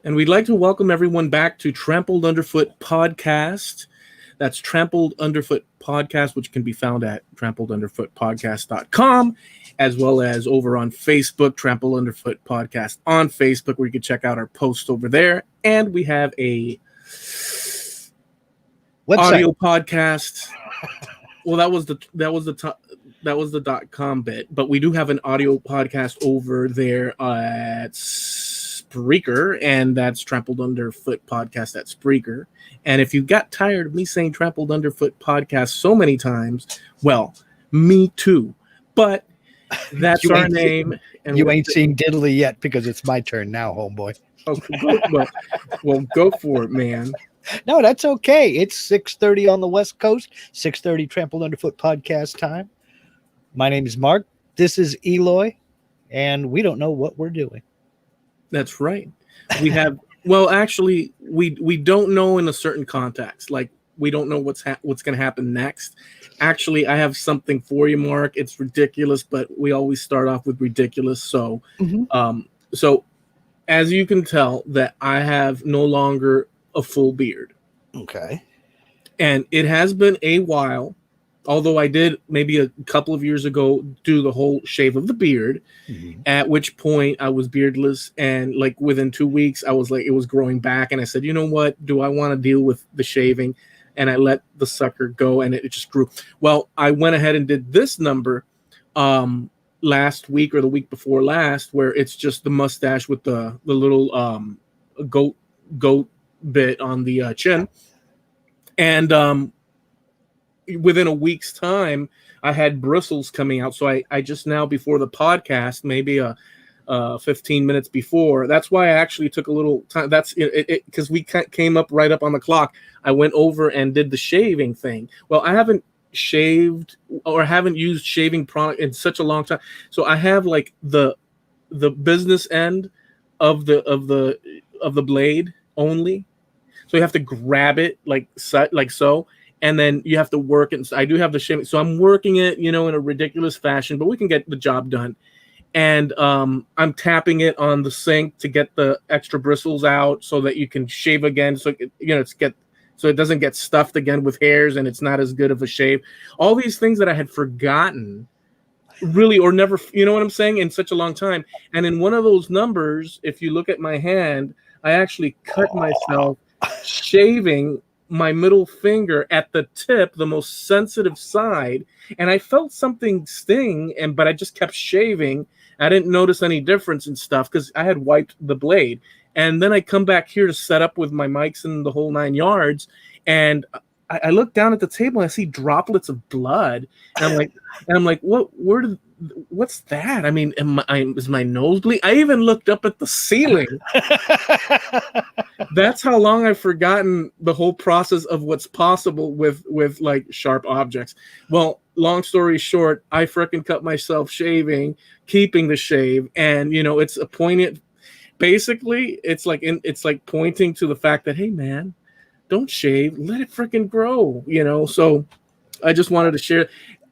And we'd like to welcome everyone back to Trampled Underfoot Podcast. That's Trampled Underfoot Podcast, which can be found at trampledunderfootpodcast.com, as well as over on Facebook, Trampled Underfoot Podcast on Facebook, where you can check out our posts over there. And we have a audio podcast. Well, that was the .com bit, but we do have an audio podcast over there at Spreaker, and that's Trampled Underfoot Podcast at Spreaker. And if you got tired of me saying Trampled Underfoot Podcast so many times, well, me too. But that's our name. And you ain't seen diddly yet because it's my turn now, homeboy. Okay, well, go for it, man. No, that's okay. It's 6:30 on the West Coast, 6:30 Trampled Underfoot Podcast time. My name is Mark. This is Eloy, and we don't know what we're doing. That's right. We have, well, actually, we don't know in a certain context. Like, we don't know what's going to happen next. Actually, I have something for you, Mark. It's ridiculous, but we always start off with ridiculous. So, so as you can tell, that I have no longer a full beard. Okay. And it has been a while. Although I did maybe a couple of years ago do the whole shave of the beard, at which point I was beardless. And like within 2 weeks, I was like, it was growing back. And I said, you know what? Do I want to deal with the shaving? And I let the sucker go and it just grew. Well, I went ahead and did this number last week or the week before last, where it's just the mustache with the little goat bit on the chin. And within a week's time, I had bristles coming out. So I just now, before the podcast, maybe 15 minutes before, that's why I actually took a little time. That's it because we came up right up on the clock. I went over and did the shaving thing. Well, I haven't shaved or haven't used shaving product in such a long time. So I have like the business end of the blade only. So you have to grab it like so. And then you have to work it. I do have the shaving. So I'm working it, in a ridiculous fashion, but we can get the job done. And I'm tapping it on the sink to get the extra bristles out so that you can shave again. So, so it doesn't get stuffed again with hairs and it's not as good of a shave. All these things that I had forgotten really, or never, you know what I'm saying, in such a long time. And in one of those numbers, if you look at my hand, I actually cut myself shaving my middle finger at the tip, the most sensitive side, and I felt something sting, but I just kept shaving. I didn't notice any difference and stuff because I had wiped the blade. And then I come back here to set up with my mics and the whole 9 yards, and I look down at the table and I see droplets of blood, and I'm like, what's that? I mean, is my nose bleeding? I even looked up at the ceiling. That's how long I've forgotten the whole process of what's possible with like sharp objects. Well, long story short, I freaking cut myself shaving, keeping the shave, and it's a poignant. Basically, it's like pointing to the fact that, hey man, don't shave, let it freaking grow. So I just wanted to share.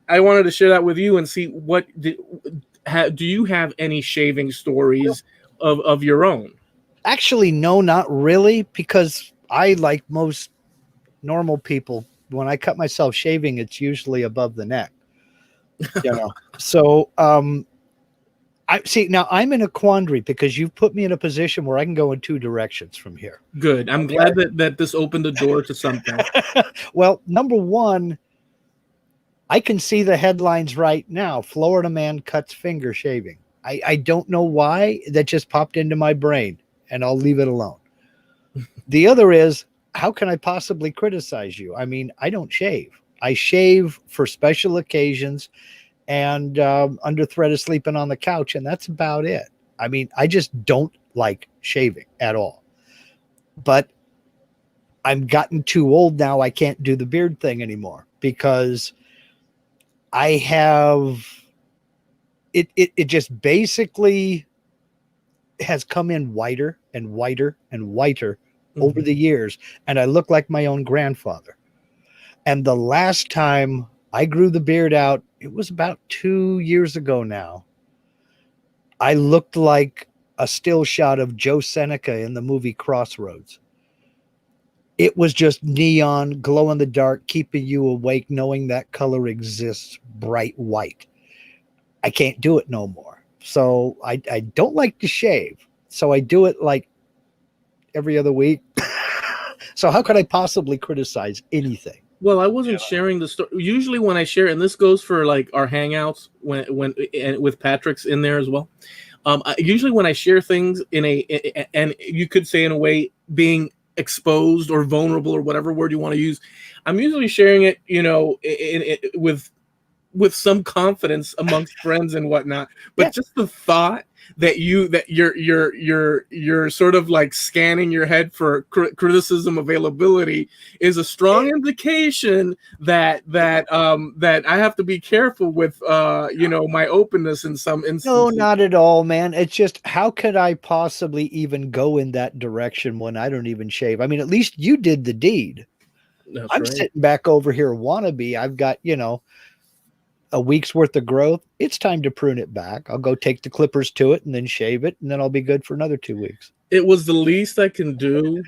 I wanted to share that with you and see what do you have any shaving stories of your own? Actually, no, not really, because I, like most normal people, when I cut myself shaving, it's usually above the neck. So I see, now I'm in a quandary because you've put me in a position where I can go in two directions from here. Good. I'm glad that this opened the door to something. Well, number one, I can see the headlines right now. Florida man cuts finger shaving. I don't know why. That just popped into my brain, and I'll leave it alone. The other is, how can I possibly criticize you? I mean, I don't shave. I shave for special occasions and under threat of sleeping on the couch, and that's about it. I mean, I just don't like shaving at all. But I'm gotten too old now. I can't do the beard thing anymore because I have it just basically has come in whiter and whiter and whiter over the years, and I look like my own grandfather. And the last time I grew the beard out, it was about 2 years ago now. I looked like a still shot of Joe Seneca in the movie Crossroads. It was just neon, glow in the dark, keeping you awake, knowing that color exists, bright white. I can't do it no more. So I don't like to shave. So I do it like every other week. So how could I possibly criticize anything? Well, I wasn't sharing the story. Usually when I share, and this goes for like our hangouts when and with Patrick's in there as well. Usually when I share things and you could say in a way being exposed or vulnerable or whatever word you want to use, I'm usually sharing it, with some confidence amongst friends and whatnot. But just the thought that you're sort of like scanning your head for criticism availability is a strong indication that I have to be careful with my openness in some instances. No, not at all, man. It's just, how could I possibly even go in that direction when I don't even shave? I mean, at least you did the deed. I'm sitting back over here wannabe. I've got, a week's worth of growth. It's time to prune it back. I'll go take the clippers to it and then shave it, and then I'll be good for another 2 weeks. It was the least I can do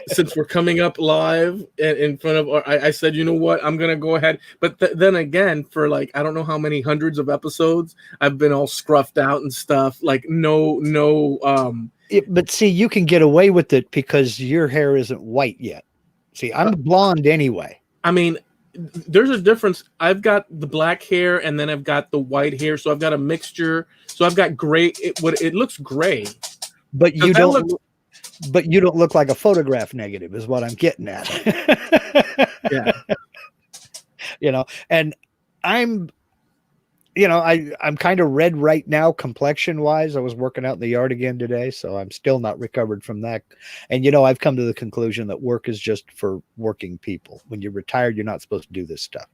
since we're coming up live in front of. I said, you know what, I'm gonna go ahead. But then again, for like I don't know how many hundreds of episodes, I've been all scruffed out and stuff. Like no. But see, you can get away with it because your hair isn't white yet. See, I'm blonde anyway. I mean, there's a difference. I've got the black hair and then I've got the white hair, so I've got a mixture. So I've got gray. It looks gray, but you don't. But you don't look like a photograph negative, is what I'm getting at. Yeah, and I'm kind of red right now, complexion wise. I was working out in the yard again today, so I'm still not recovered from that. And, I've come to the conclusion that work is just for working people. When you're retired, you're not supposed to do this stuff.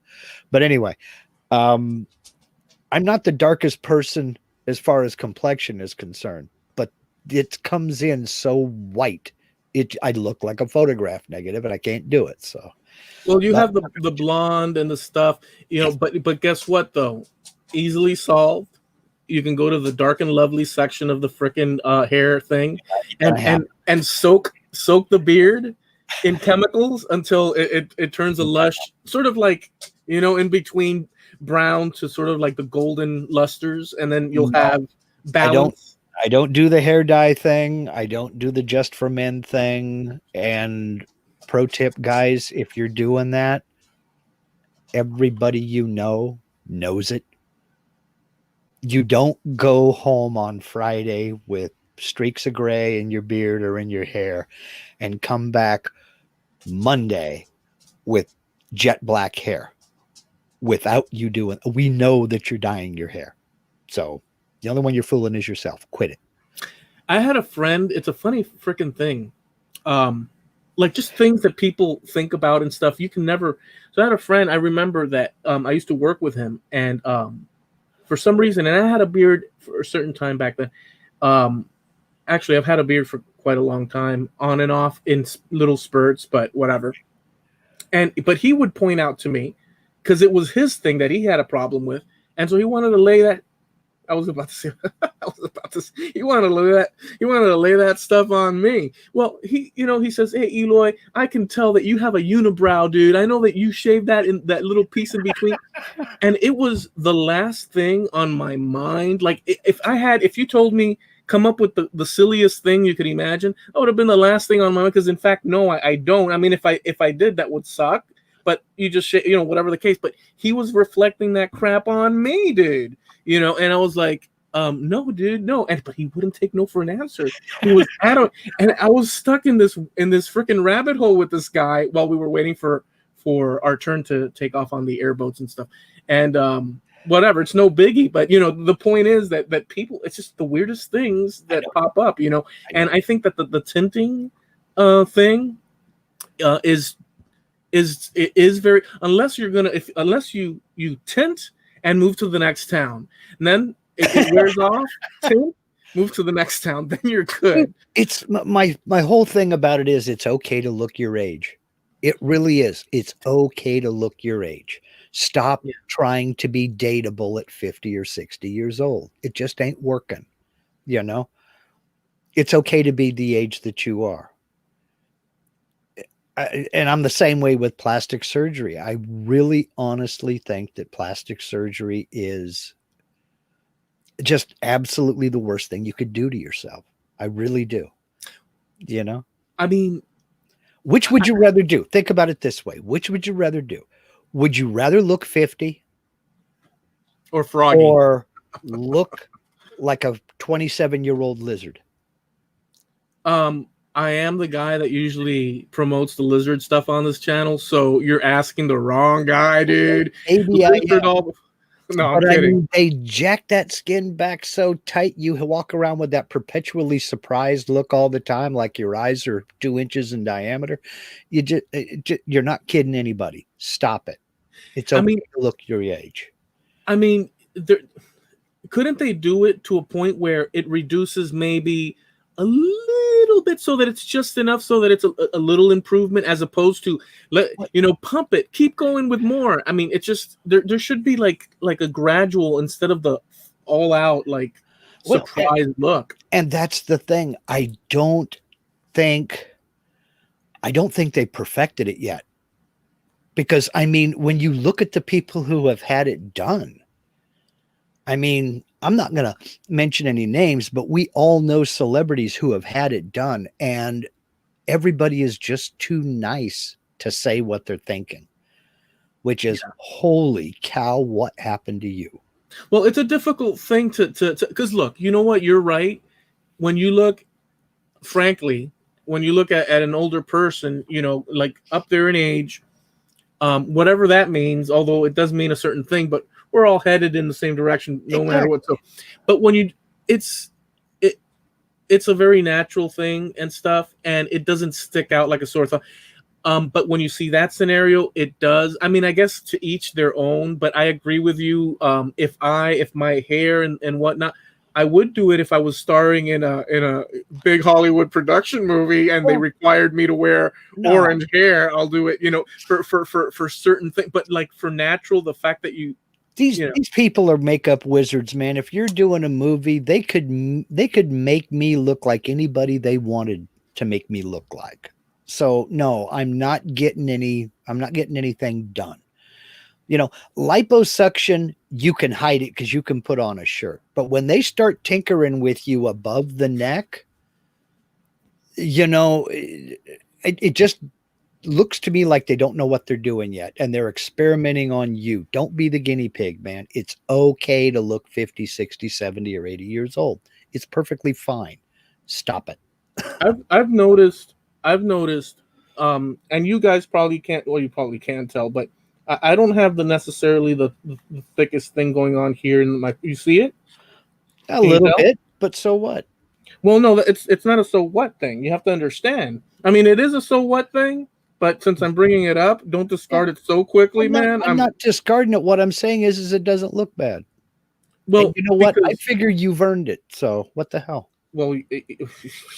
But anyway, I'm not the darkest person as far as complexion is concerned, but it comes in so white. I look like a photograph negative and I can't do it. So, well, you have the blonde and the stuff, but guess what though? Easily solved. You can go to the dark and lovely section of the frickin' hair thing and soak the beard in chemicals until it turns a lush, sort of like, in between brown to sort of like the golden lusters, and then you'll have balance. I don't do the hair dye thing. I don't do the just for men thing. And pro tip, guys, if you're doing that, everybody knows it. You don't go home on Friday with streaks of gray in your beard or in your hair and come back Monday with jet black hair without you doing. We know that you're dyeing your hair. So the only one you're fooling is yourself. Quit it. I had a friend. It's a funny freaking thing. Like just things that people think about and stuff. You can never. So I had a friend. I remember that I used to work with him, and for some reason, and I had a beard for a certain time back then. Actually, I've had a beard for quite a long time, on and off in little spurts, but whatever. But he would point out to me, because it was his thing that he had a problem with, and so he wanted to lay that. He wanted to lay that stuff on me. Well, he says, "Hey, Eloy, I can tell that you have a unibrow, dude. I know that you shaved that in that little piece in between." And it was the last thing on my mind. Like if you told me come up with the silliest thing you could imagine, that would have been the last thing on my mind. Because in fact, no, I don't. I mean, if I did, that would suck. But you just whatever the case. But he was reflecting that crap on me, dude. And I was like, no, dude, no. But he wouldn't take no for an answer. He was adamant, and I was stuck in this freaking rabbit hole with this guy while we were waiting for our turn to take off on the airboats and stuff. And whatever, it's no biggie. But the point is that people, it's just the weirdest things that pop up. And I think that the tinting thing is very, unless you tint and move to the next town, and then if it wears off, tint, move to the next town, then you're good. It's my whole thing about it is it's okay to look your age. It really is. It's okay to look your age. Stop trying to be dateable at 50 or 60 years old. It just ain't working, It's okay to be the age that you are. And I'm the same way with plastic surgery. I really honestly think that plastic surgery is just absolutely the worst thing you could do to yourself. I really do. You know, I mean, which would you rather do? Think about it this way. Which would you rather do? Would you rather look 50 or Froggy. or look like a 27-year-old lizard? I am the guy that usually promotes the lizard stuff on this channel, so you're asking the wrong guy, dude. Maybe I am. No, I'm But kidding. I mean, they jack that skin back so tight, you walk around with that perpetually surprised look all the time, like your eyes are 2 inches in diameter. You're not kidding anybody. Stop it. It's okay to look your age. I mean, couldn't they do it to a point where it reduces maybe a little bit so that it's just enough so that it's a little improvement, as opposed to pump it, keep going with more? I mean, it's just there should be like a gradual instead of the all out surprise look. And that's the thing. I don't think they perfected it yet. Because I mean, when you look at the people who have had it done, I mean, I'm not going to mention any names, but we all know celebrities who have had it done, and everybody is just too nice to say what they're thinking, which is, holy cow, what happened to you? Well, it's a difficult thing to because look, you know what? You're right. When you look, frankly, when you look at an older person, like up there in age, whatever that means, although it does mean a certain thing, but we're all headed in the same direction, no matter what. So, but when it's a very natural thing and stuff, and it doesn't stick out like a sore thumb. But when you see that scenario, it does. I mean, I guess to each their own. But I agree with you. If my hair and whatnot, I would do it if I was starring in a big Hollywood production movie and they required me to wear orange hair. I'll do it, for certain things. But like for natural, the fact that these people are makeup wizards, man. If you're doing a movie, they could make me look like anybody they wanted to make me look like. So no, I'm not getting anything done. Liposuction, you can hide it because you can put on a shirt. But when they start tinkering with you above the neck, it just looks to me like they don't know what they're doing yet, and they're experimenting on you. Don't be the guinea pig, man. It's okay to look 50, 60, 70, or 80 years old. It's perfectly fine. Stop it. I've noticed, and you guys probably can't, well, you probably can tell, but I don't have necessarily the thickest thing going on here in my. You see it? A little bit, but so what? Well, no, it's not a so what thing. You have to understand. I mean, it is a so what thing, but since I'm bringing it up, don't discard it so quickly, man. I'm not discarding it. What I'm saying is it doesn't look bad. Well, and you know what? I figure you've earned it. So what the hell? Well,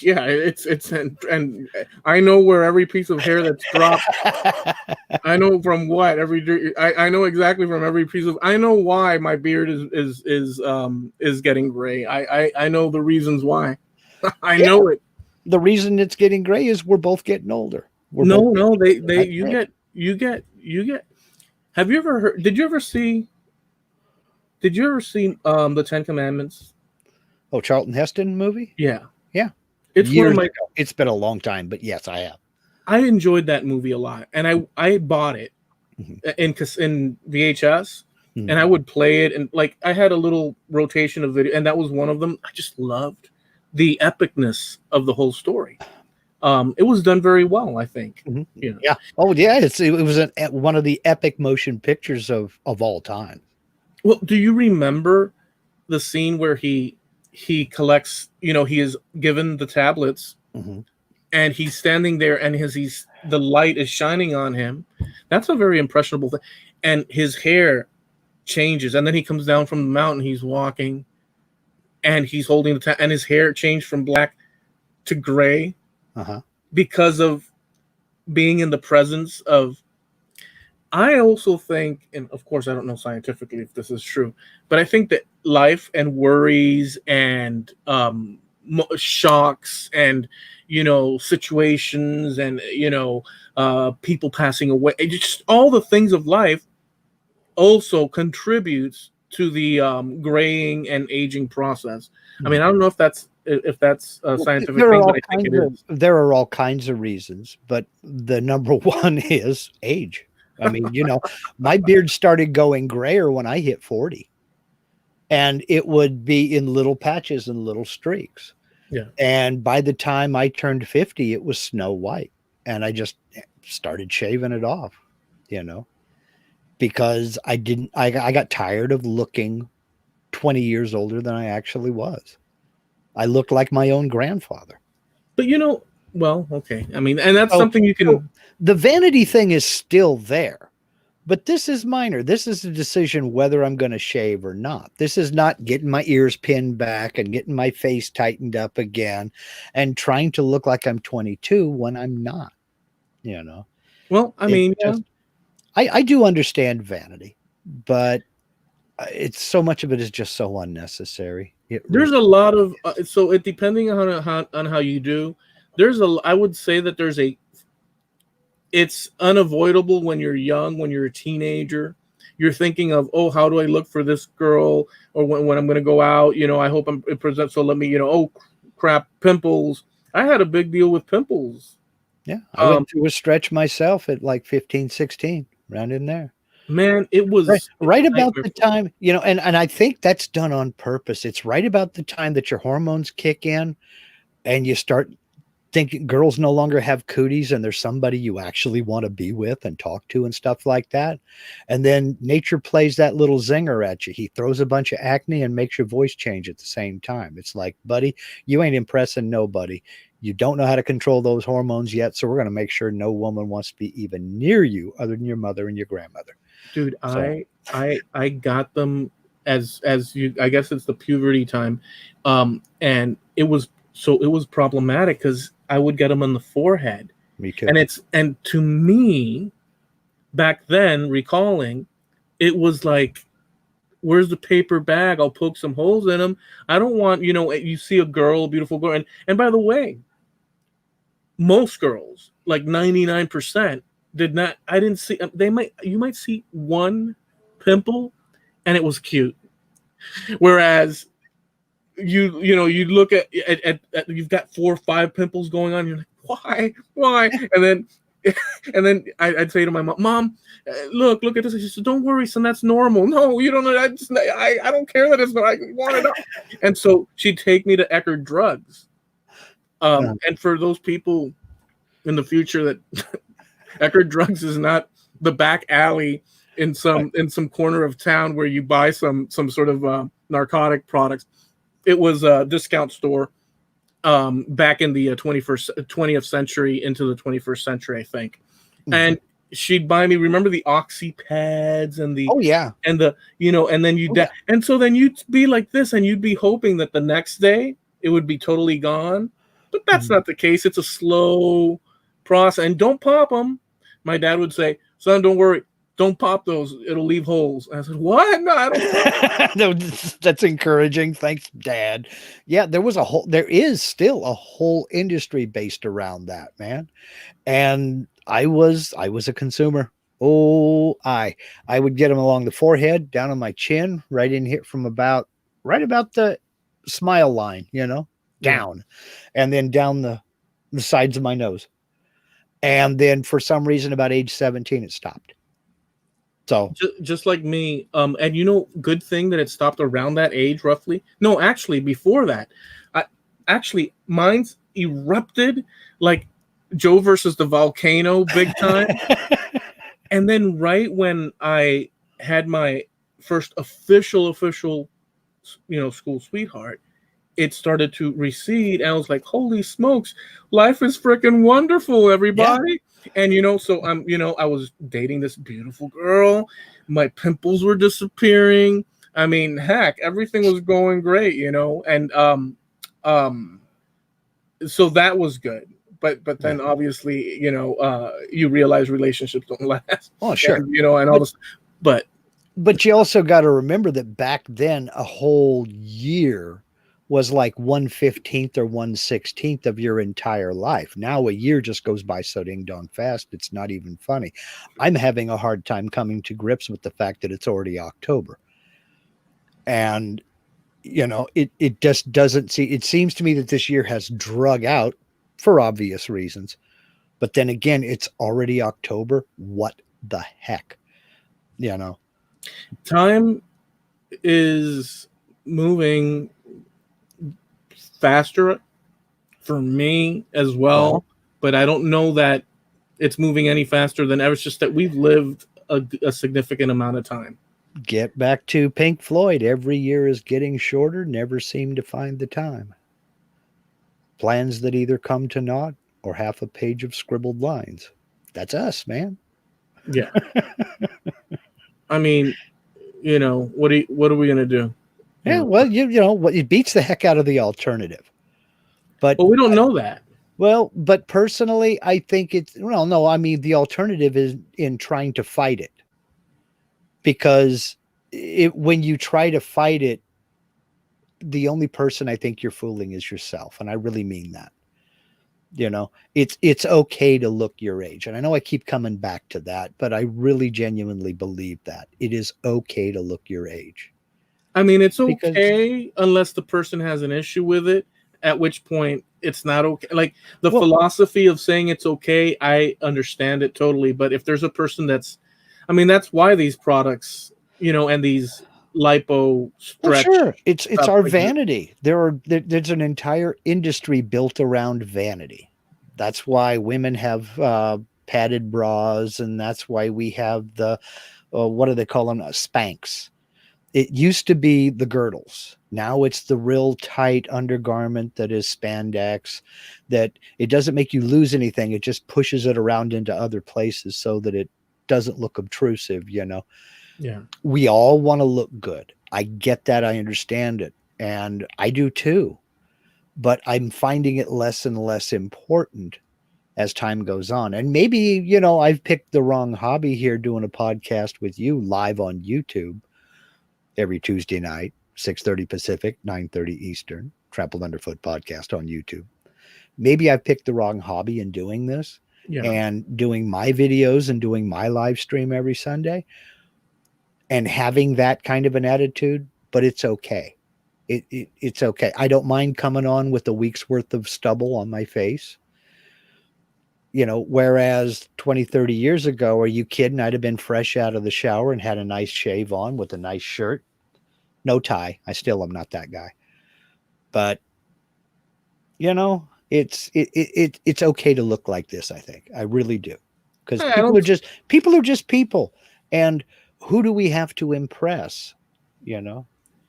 yeah, it's and I know where every piece of hair that's dropped. I know from what I know exactly from every piece of. I know why my beard is getting gray. I know the reasons why. I know it. The reason it's getting gray is we're both getting older. You get. Have you ever heard? Did you ever see the Ten Commandments? Oh, Charlton Heston movie? Yeah. It's it's been a long time, but yes, I have. I enjoyed that movie a lot, and I bought it in VHS, and I would play it, and like I had a little rotation of video, and that was one of them. I just loved the epicness of the whole story. It was done very well, I think. Yeah. Oh, yeah. It was one of the epic motion pictures of all time. Well, do you remember the scene where he collects? He is given the tablets, and he's standing there, and the light is shining on him. That's a very impressionable thing. And his hair changes, and then he comes down from the mountain. He's walking, and he's holding and his hair changed from black to gray. Because of being in the presence of. I also think, and of course I don't know scientifically if this is true, but I think that life and worries and shocks and, situations and, people passing away. Just all the things of life also contributes to the graying and aging process. I mean, I don't know if that's a scientific thing, but I think it is. There are all kinds of reasons, but the number one is age. I mean, my beard started going grayer when I hit 40, and it would be in little patches and little streaks. Yeah. And by the time I turned 50, it was snow white, and I just started shaving it off, because I got tired of looking 20 years older than I actually was. I looked like my own grandfather. But well, okay. I mean, and that's something you can. The vanity thing is still there, but this is minor. This is a decision whether I'm going to shave or not. This is not getting my ears pinned back and getting my face tightened up again and trying to look like I'm 22 when I'm not, Well, I mean, I do understand vanity, but it's so much of it is just so unnecessary. There's a lot of so it depending on how you do. I would say that it's unavoidable when you're young, when you're a teenager. You're thinking of, oh, how do I look for this girl, or when I'm going to go out? I hope it presents. So let me, oh crap, pimples. I had a big deal with pimples. Yeah, I went through a stretch myself at like 15, 16, around in there. Man, it was right about the time, and I think that's done on purpose. It's right about the time that your hormones kick in and you start thinking girls no longer have cooties and there's somebody you actually want to be with and talk to and stuff like that. And then nature plays that little zinger at you. He throws a bunch of acne and makes your voice change at the same time. It's like, buddy, you ain't impressing nobody. You don't know how to control those hormones yet. So we're going to make sure no woman wants to be even near you other than your mother and your grandmother. Dude, so. I got them as you, I guess it's the puberty time. And it was problematic because I would get them on the forehead. Me too. And to me, back then, recalling, it was like, where's the paper bag? I'll poke some holes in them. I don't want, you see a beautiful girl. And by the way, most girls, like 99%, did not. I didn't see. You might see one pimple, and it was cute. Whereas you look at you've got 4 or 5 pimples going on. You're like, why? And then I'd say to my mom, look at this. She said, don't worry, son, that's normal. No, you don't know. I don't care that it's not. I want it up. And so she'd take me to Eckerd Drugs. And for those people in the future that Eckerd Drugs is not the back alley in some corner of town where you buy some sort of narcotic products. It was a discount store back in the 20th century into the 21st century, I think. Mm-hmm. And she'd buy me, remember the oxy pads and the and the and then and so then you'd be like this and you'd be hoping that the next day it would be totally gone, but that's not the case. It's a slow process. And don't pop them. My dad would say, son, don't worry, don't pop those, it'll leave holes. And I said, what? No, I don't. No, that's encouraging. Thanks, Dad. Yeah, there is still a whole industry based around that, man. And I was a consumer. Oh, I would get them along the forehead, down on my chin, right in here from right about the smile line, down, and then down the sides of my nose. And then for some reason, about age 17, it stopped. So just like me, and good thing that it stopped around that age, roughly. No, actually, before that, mine's erupted like Joe versus the volcano, big time. And then right when I had my first official, school sweetheart, it started to recede. And I was like, holy smokes, life is freaking wonderful, everybody. Yeah. And, so I was dating this beautiful girl. My pimples were disappearing. I mean, heck, everything was going great, and so that was good. But then obviously, you realize relationships don't last. Oh, sure. And, and all this, but you also got to remember that back then a whole year was like 1/15 or 1/16 of your entire life. Now a year just goes by so ding dong fast, it's not even funny. I'm having a hard time coming to grips with the fact that it's already October. And it just doesn't see, it seems to me that this year has drug out for obvious reasons. But then again, it's already October. What the heck? Time is moving faster for me as well, but I don't know that it's moving any faster than ever. It's just that we've lived a significant amount of time. Get back to Pink Floyd. Every year is getting shorter, never seem to find the time. Plans that either come to naught or half a page of scribbled lines. That's us, man. Yeah. I mean, what are we gonna do? Yeah, well, it beats the heck out of the alternative. But we don't know that. Well, but personally, I think it's, well, no, I mean, the alternative is in trying to fight it. Because when you try to fight it, the only person I think you're fooling is yourself. And I really mean that. It's okay to look your age. And I know I keep coming back to that, but I really genuinely believe that it is okay to look your age. I mean, it's okay unless the person has an issue with it, at which point it's not okay. Like the philosophy of saying it's okay, I understand it totally. But if there's a person that's why these products, and these lipo stretch. Well, sure. It's our vanity. There's an entire industry built around vanity. That's why women have padded bras, and that's why we have the what do they call them? Spanx. It used to be the girdles. Now it's the real tight undergarment that is spandex, that it doesn't make you lose anything. It just pushes it around into other places so that it doesn't look obtrusive, Yeah. We all want to look good. I get that. I understand it. And I do too. But I'm finding it less and less important as time goes on. And maybe, I've picked the wrong hobby here doing a podcast with you live on YouTube every Tuesday night, 6:30 Pacific, 9:30 Eastern, Trampled Underfoot Podcast on YouTube. Maybe I've picked the wrong hobby in doing this. Yeah. And doing my videos and doing my live stream every Sunday and having that kind of an attitude, but it's okay. It's okay. I don't mind coming on with a week's worth of stubble on my face. Whereas 20, 30 years ago, are you kidding? I'd have been fresh out of the shower and had a nice shave on with a nice shirt. No tie. I still am not that guy. But, it's okay to look like this, I think. I really do. Because people are just people. And who do we have to impress?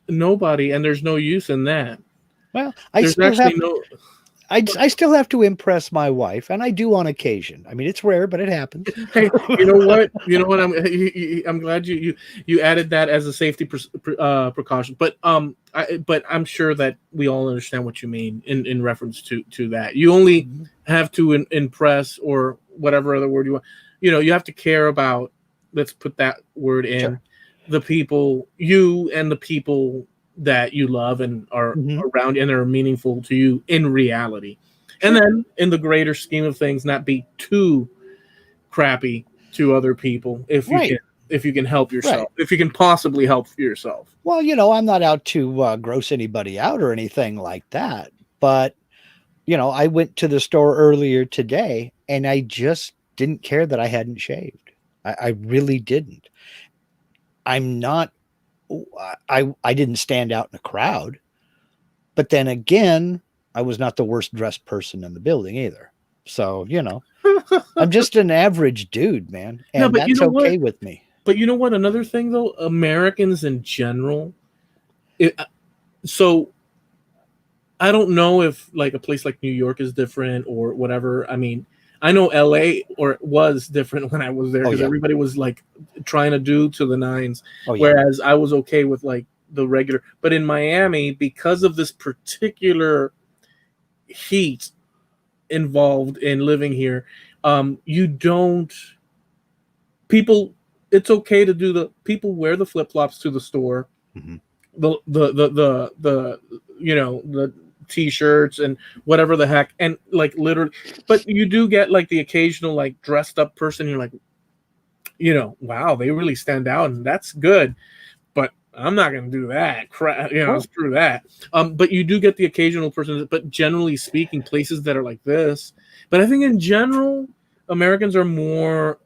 Nobody, and there's no use in that. Well, I still have to impress my wife, and I do on occasion. I mean, it's rare, but it happens. Hey, you know what? I'm glad you added that as a safety precaution. But I'm sure that we all understand what you mean in reference to that. You only have to impress, or whatever other word you want. You have to care about. Let's put that word in. Sure. The people, you and the people that you love and are around and are meaningful to you in reality. Sure. And then in the greater scheme of things, not be too crappy to other people if you can help yourself, if you can possibly help yourself. Well, I'm not out to gross anybody out or anything like that. But, I went to the store earlier today and I just didn't care that I hadn't shaved. I really didn't. I'm not, I didn't stand out in a crowd, but then again, I was not the worst dressed person in the building either. So, I'm just an average dude, man. And that's okay with me. But you know what? Another thing though, Americans in general. So I don't know if like a place like New York is different or whatever. I mean, I know LA was different when I was there because everybody was like trying to do to the nines, whereas I was okay with like the regular. But in Miami, because of this particular heat involved in living here, it's okay to do people wear the flip-flops to the store. Mm-hmm. The the t-shirts and whatever the heck, and like literally, but you do get like the occasional like dressed up person. You're like, wow, they really stand out, and that's good. But I'm not going to do that. Screw that. But you do get the occasional person. But generally speaking, places that are like this. But I think in general, Americans are more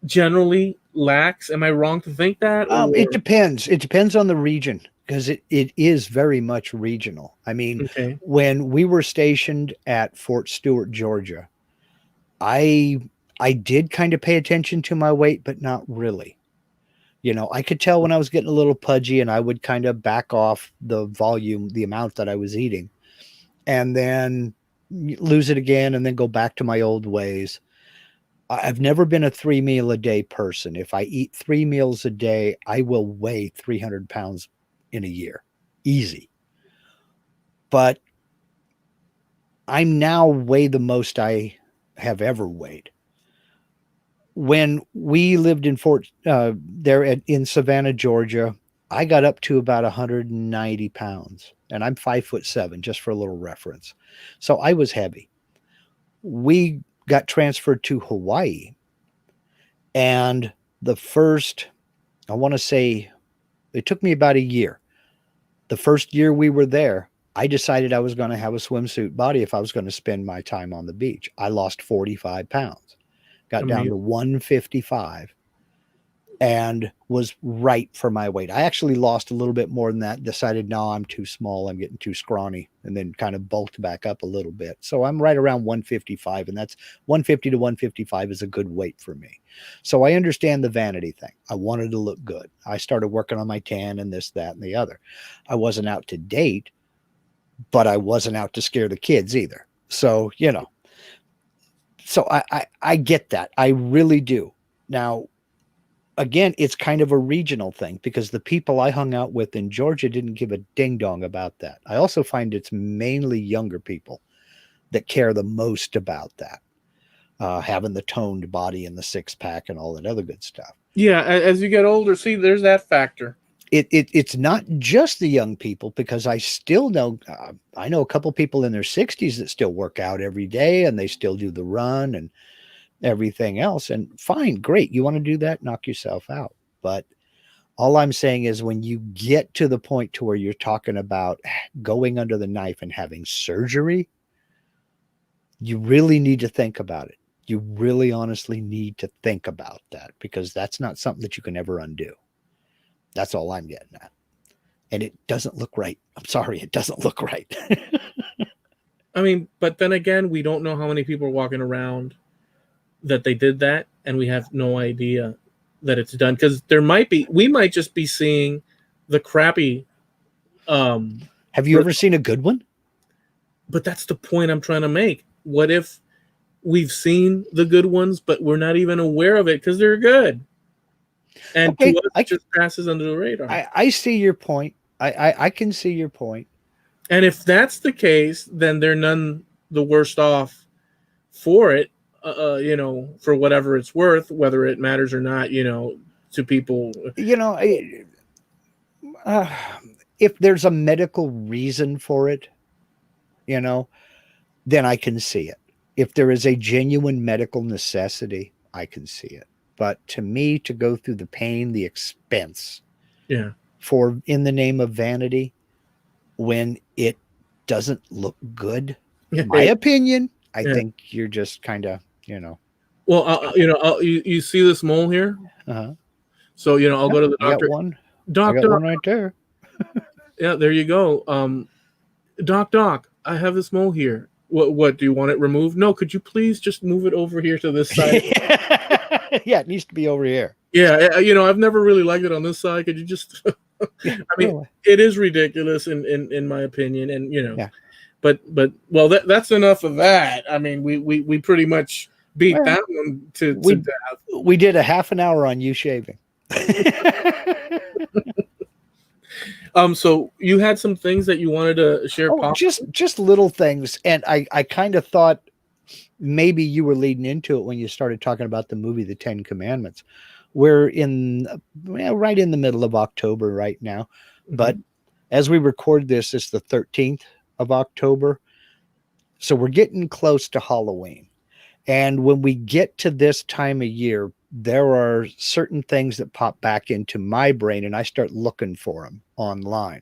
generally lax. Am I wrong to think that? It depends. It depends on the region, because it is very much regional. I mean, okay. When we were stationed at Fort Stewart, Georgia, I did kind of pay attention to my weight, but not really. I could tell when I was getting a little pudgy, and I would kind of back off the volume, the amount that I was eating, and then lose it again, and then go back to my old ways. I've never been a 3-meal-a-day person. If I eat 3 meals a day, I will weigh 300 pounds in a year. Easy. But I'm now weigh the most I have ever weighed. When we lived in in Savannah, Georgia, I got up to about 190 pounds, and I'm 5'7", just for a little reference. So I was heavy. We got transferred to Hawaii, and the first, I want to say, it took me about a year. The first year we were there, I decided I was going to have a swimsuit body if I was going to spend my time on the beach. I lost 45 pounds. Got down to 155 and was right for my weight. I actually lost a little bit more than that. Decided, no, I'm too small. I'm getting too scrawny, and then kind of bulked back up a little bit. So I'm right around 155, and that's 150 to 155 is a good weight for me. So I understand the vanity thing. I wanted to look good. I started working on my tan and this, that, and the other. I wasn't out to date, but I wasn't out to scare the kids either. So, So I get that. I really do. Now, again, it's kind of a regional thing, because the people I hung out with in Georgia didn't give a ding dong about that. I also find it's mainly younger people that care the most about that, having the toned body and the 6-pack and all that other good stuff. Yeah, as you get older, see, there's that factor. It's not just the young people, because I still know, I know a couple people in their 60s that still work out every day, and they still do the run and everything else. And fine, great. You want to do that? Knock yourself out. But all I'm saying is, when you get to the point to where you're talking about going under the knife and having surgery, you really need to think about it. You really honestly need to think about that, because that's not something that you can ever undo. That's all I'm getting at. And it doesn't look right. I'm sorry, it doesn't look right. I mean, but then again, we don't know how many people are walking around that they did that, and we have no idea that it's done, because we might just be seeing the crappy. Have you ever seen a good one? But that's the point I'm trying to make. What if we've seen the good ones, but we're not even aware of it because they're good? And okay, to us, it just passes under the radar. I see your point. I can see your point. And if that's the case, then they're none the worst off for it, for whatever it's worth, whether it matters or not, to people. If there's a medical reason for it, then I can see it. If there is a genuine medical necessity, I can see it. But to me, to go through the pain, the expense, for in the name of vanity, when it doesn't look good, my opinion, I think you're just kind of, Well, you see this mole here? Uh-huh. So, I'll go to the doctor. I got one. Doctor, I got one right there. Yeah, there you go. Doc, I have this mole here. What do you want it removed? No, could you please just move it over here to this side? Yeah, it needs to be over here. Yeah, I've never really liked it on this side. Could you just? I mean, it is ridiculous in my opinion, and but well, that's enough of that. I mean, we pretty much beat that one to death. We did a half an hour on you shaving. So you had some things that you wanted to share. Just little things, and I kind of thought maybe you were leading into it when you started talking about the movie The 10 Commandments. We're right in the middle of October right now, but As we record this, it's the 13th of October. So we're getting close to Halloween. And when we get to this time of year, there are certain things that pop back into my brain, and I start looking for them online.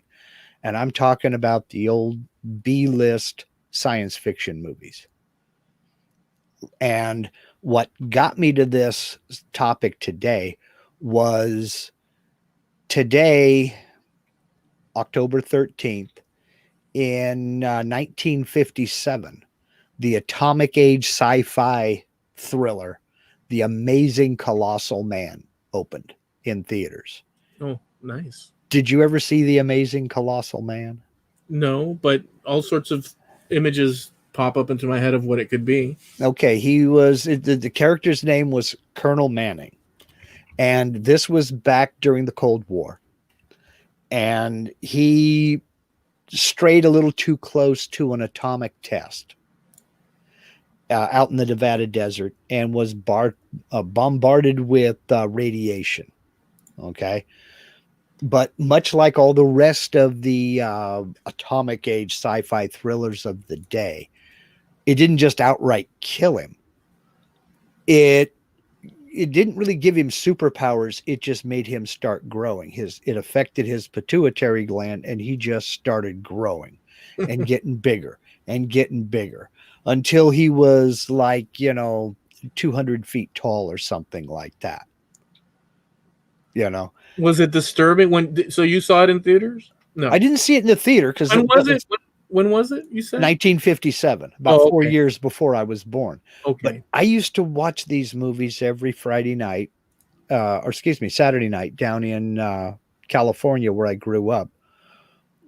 And I'm talking about the old B-list science fiction movies. And what got me to this topic today was today, October 13th, in 1957, the atomic age sci-fi thriller, The Amazing Colossal Man, opened in theaters. Oh, nice. Did you ever see The Amazing Colossal Man? No, but all sorts of images pop up into my head of what it could be. Okay, the character's name was Colonel Manning. And this was back during the Cold War. And he strayed a little too close to an atomic test out in the Nevada desert and was bombarded with radiation. Okay. But much like all the rest of the atomic age sci-fi thrillers of the day, it didn't just outright kill him. It didn't really give him superpowers. It just made him start growing. It affected his pituitary gland, and he just started growing and getting bigger and getting bigger until he was like, 200 feet tall or something like that. Was it disturbing so you saw it in theaters? No, I didn't see it in the theater because when was it? You said 1957, about 4 years before I was born. Okay. But I used to watch these movies every Saturday night down in California where I grew up.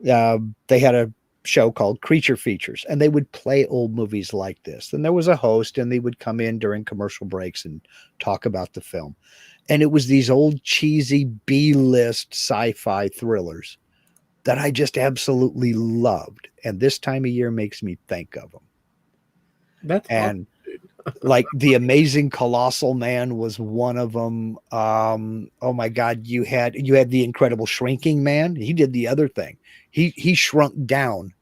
They had a show called Creature Features, and they would play old movies like this. And there was a host, and they would come in during commercial breaks and talk about the film. And it was these old cheesy B-list sci-fi thrillers that I just absolutely loved. And this time of year makes me think of them. That's and like The Amazing Colossal Man was one of them. Oh my God, you had The Incredible Shrinking Man. He did the other thing. He shrunk down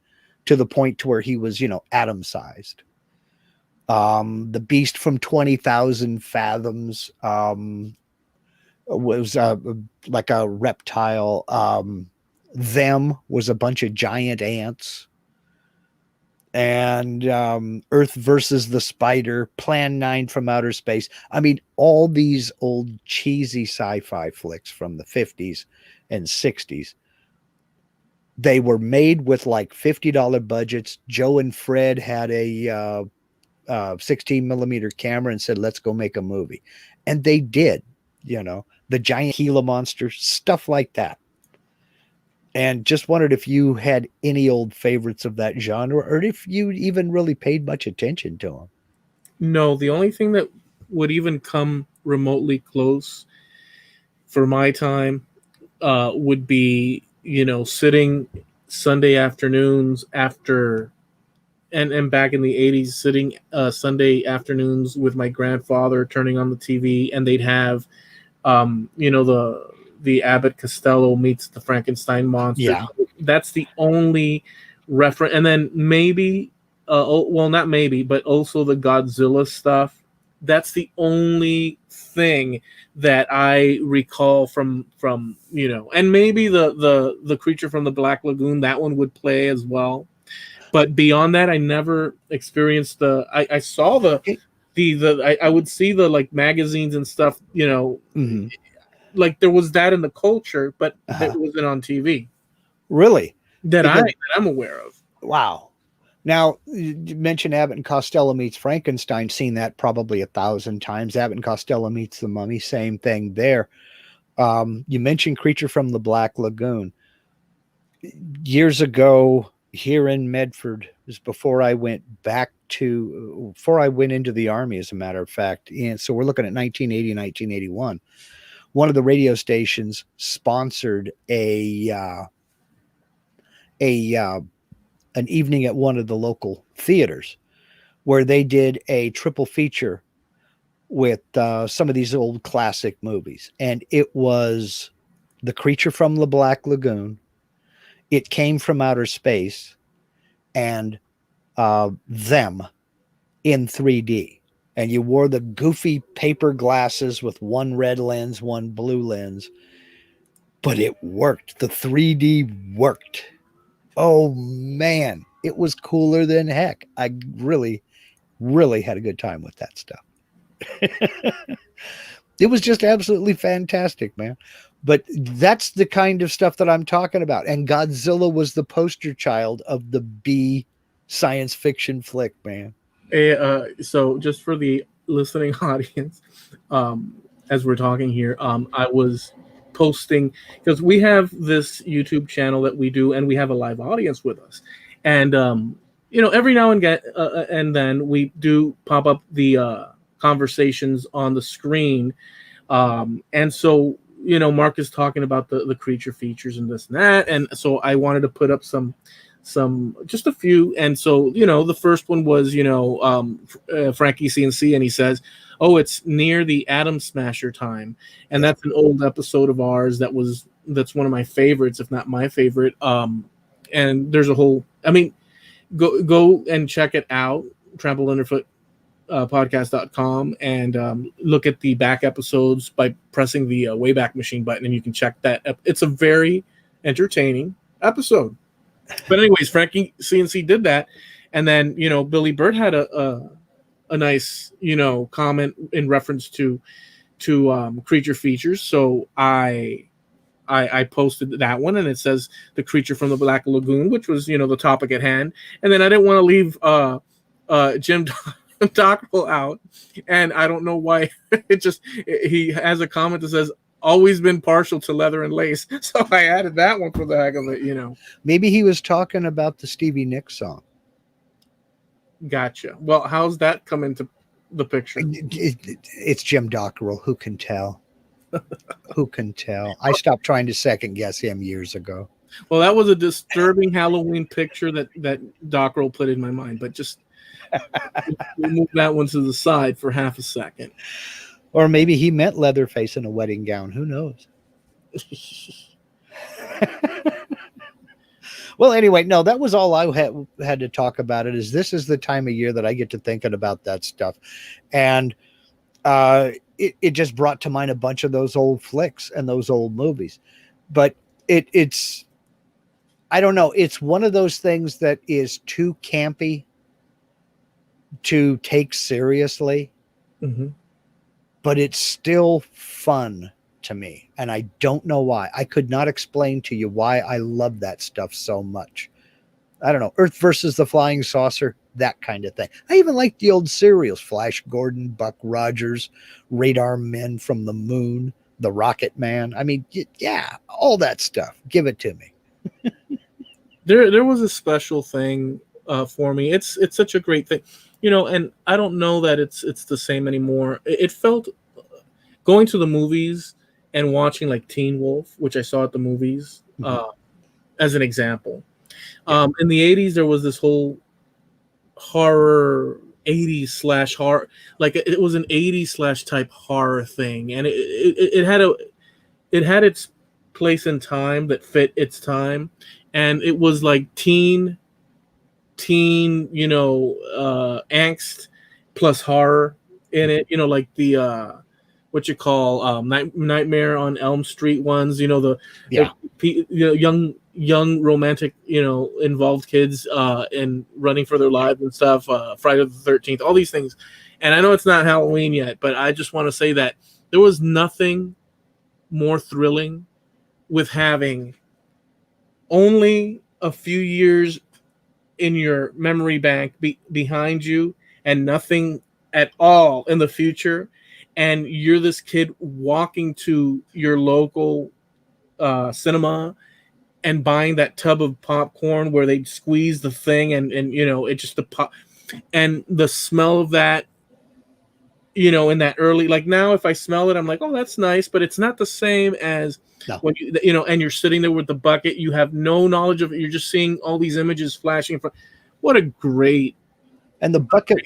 to the point to where he was, atom sized. The Beast from 20,000 Fathoms was like a reptile. Them was a bunch of giant ants. And Earth versus the Spider, Plan 9 from Outer Space. I mean, all these old cheesy sci-fi flicks from the 50s and 60s. They were made with like $50 budgets. Joe and Fred had a 16 millimeter camera and said, let's go make a movie. And they did, the giant Gila monster, stuff like that. And just wondered if you had any old favorites of that genre, or if you even really paid much attention to them. No, the only thing that would even come remotely close for my time would be, sitting Sunday afternoons after, and back in the 80s, sitting Sunday afternoons with my grandfather, turning on the TV, and they'd have, the Abbott Costello meets the Frankenstein monster. Yeah. That's the only reference. And then maybe, not maybe, but also the Godzilla stuff. That's the only thing that I recall from and maybe the Creature from the Black Lagoon, that one would play as well. But beyond that, I never experienced I saw I would see the like magazines and stuff, Mm-hmm. Like there was that in the culture, but it wasn't on TV. Really? That I'm aware of. Wow. Now, you mentioned Abbott and Costello meets Frankenstein. Seen that probably 1,000 times. Abbott and Costello meets the Mummy. Same thing there. You mentioned Creature from the Black Lagoon. Years ago here in Medford, was before I went into the Army, as a matter of fact. And so we're looking at 1980, 1981. One of the radio stations sponsored an evening at one of the local theaters where they did a triple feature with some of these old classic movies. And it was The Creature from the Black Lagoon. it came from outer space and them in 3D. And you wore the goofy paper glasses with one red lens, one blue lens. But it worked. The 3D worked. Oh, man. It was cooler than heck. I really, really had a good time with that stuff. It was just absolutely fantastic, man. But that's the kind of stuff that I'm talking about. And Godzilla was the poster child of the B science fiction flick, man. So just for the listening audience, as we're talking here, I was posting because we have this YouTube channel that we do, and we have a live audience with us, and every now and then we do pop up the conversations on the screen, and so Mark is talking about the creature features and this and that, and so I wanted to put up some just a few, and so the first one was Frankie CNC, and he says, oh, it's near the Atom Smasher time, and that's an old episode of ours that's one of my favorites, if not my favorite. And there's a whole, go and check it out, Trampled Underfoot podcast.com, and look at the back episodes by pressing the Wayback Machine button, and you can check that. It's a very entertaining episode. But anyways, Frankie CNC did that, and then Billy Bird had a nice comment in reference to creature features. So I posted that one, and it says the creature from the Black Lagoon, which was the topic at hand. And then I didn't want to leave Jim Dockrell out, and I don't know why. He has a comment that says, always been partial to leather and lace, so I added that one for the heck of it. Maybe he was talking about the Stevie Nicks song. Gotcha. Well, how's that come into the picture? It's Jim Dockrell. Who can tell? Who can tell? I stopped trying to second guess him years ago. Well, that was a disturbing Halloween picture that Dockrell put in my mind, but just we'll move that one to the side for half a second. Or maybe he meant Leatherface in a wedding gown. Who knows? Well, anyway, no, that was all I had to talk about. This is the time of year that I get to thinking about that stuff. And it just brought to mind a bunch of those old flicks and those old movies. But it's, I don't know, it's one of those things that is too campy to take seriously. Mm-hmm. But it's still fun to me, and I don't know why. I could not explain to you why I love that stuff so much. I don't know, Earth versus the Flying Saucer, that kind of thing. I even like the old serials, Flash Gordon, Buck Rogers, Radar Men from the Moon, The Rocket Man. I mean, yeah, all that stuff. Give it to me. There was a special thing for me. It's such a great thing. And I don't know that it's the same anymore. It felt going to the movies and watching like Teen Wolf, which I saw at the movies, as an example. In the 80s, there was this whole horror 80s / horror, like it was an 80s / type horror thing, and it had its place in time that fit its time, and it was like teen angst plus horror in it, like the what you call Nightmare on Elm Street ones, young romantic involved kids and running for their lives and stuff, Friday the 13th, all these things. And I know it's not Halloween yet, but I just want to say that there was nothing more thrilling with having only a few years in your memory bank behind you and nothing at all in the future, and you're this kid walking to your local cinema and buying that tub of popcorn where they squeeze the thing and it just the pop and the smell of that, in that early, like now if I smell it I'm like, oh, that's nice, but it's not the same as when and you're sitting there with the bucket, you have no knowledge of it, you're just seeing all these images flashing in front. What a great. And the bucket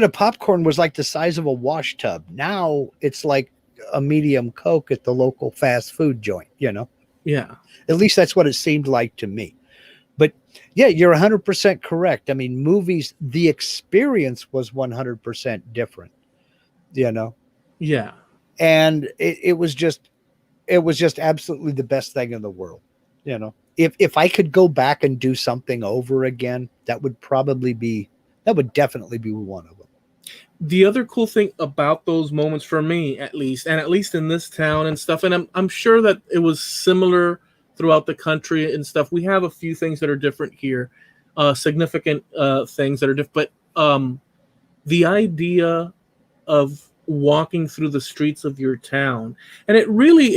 of popcorn was like the size of a wash tub. Now it's like a medium Coke at the local fast food joint, Yeah. At least that's what it seemed like to me. But yeah, you're 100% correct. I mean, movies, the experience was 100% different, you know, Yeah. and it was just absolutely the best thing in the world, you know. If I could go back and do something over again, that would definitely be one of them. The other cool thing about those moments for me, at least, and at least in this town and stuff, and I'm sure that it was similar throughout the country and stuff. We have a few things that are different here, significant things that are different. But the idea of walking through the streets of your town, and it really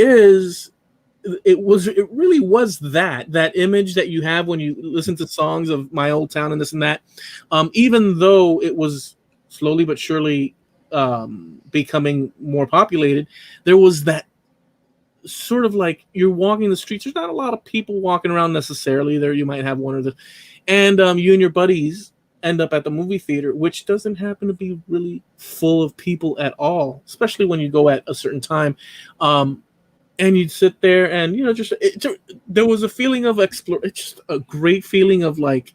was that image that you have when you listen to songs of my old town and this and that. Even though it was slowly but surely becoming more populated, there was that sort of like you're walking the streets. There's not a lot of people walking around necessarily there. You might have one or the, and you and your buddies end up at the movie theater, which doesn't happen to be really full of people at all, especially when you go at a certain time. And you'd sit there and, there was a feeling of it's just a great feeling of like,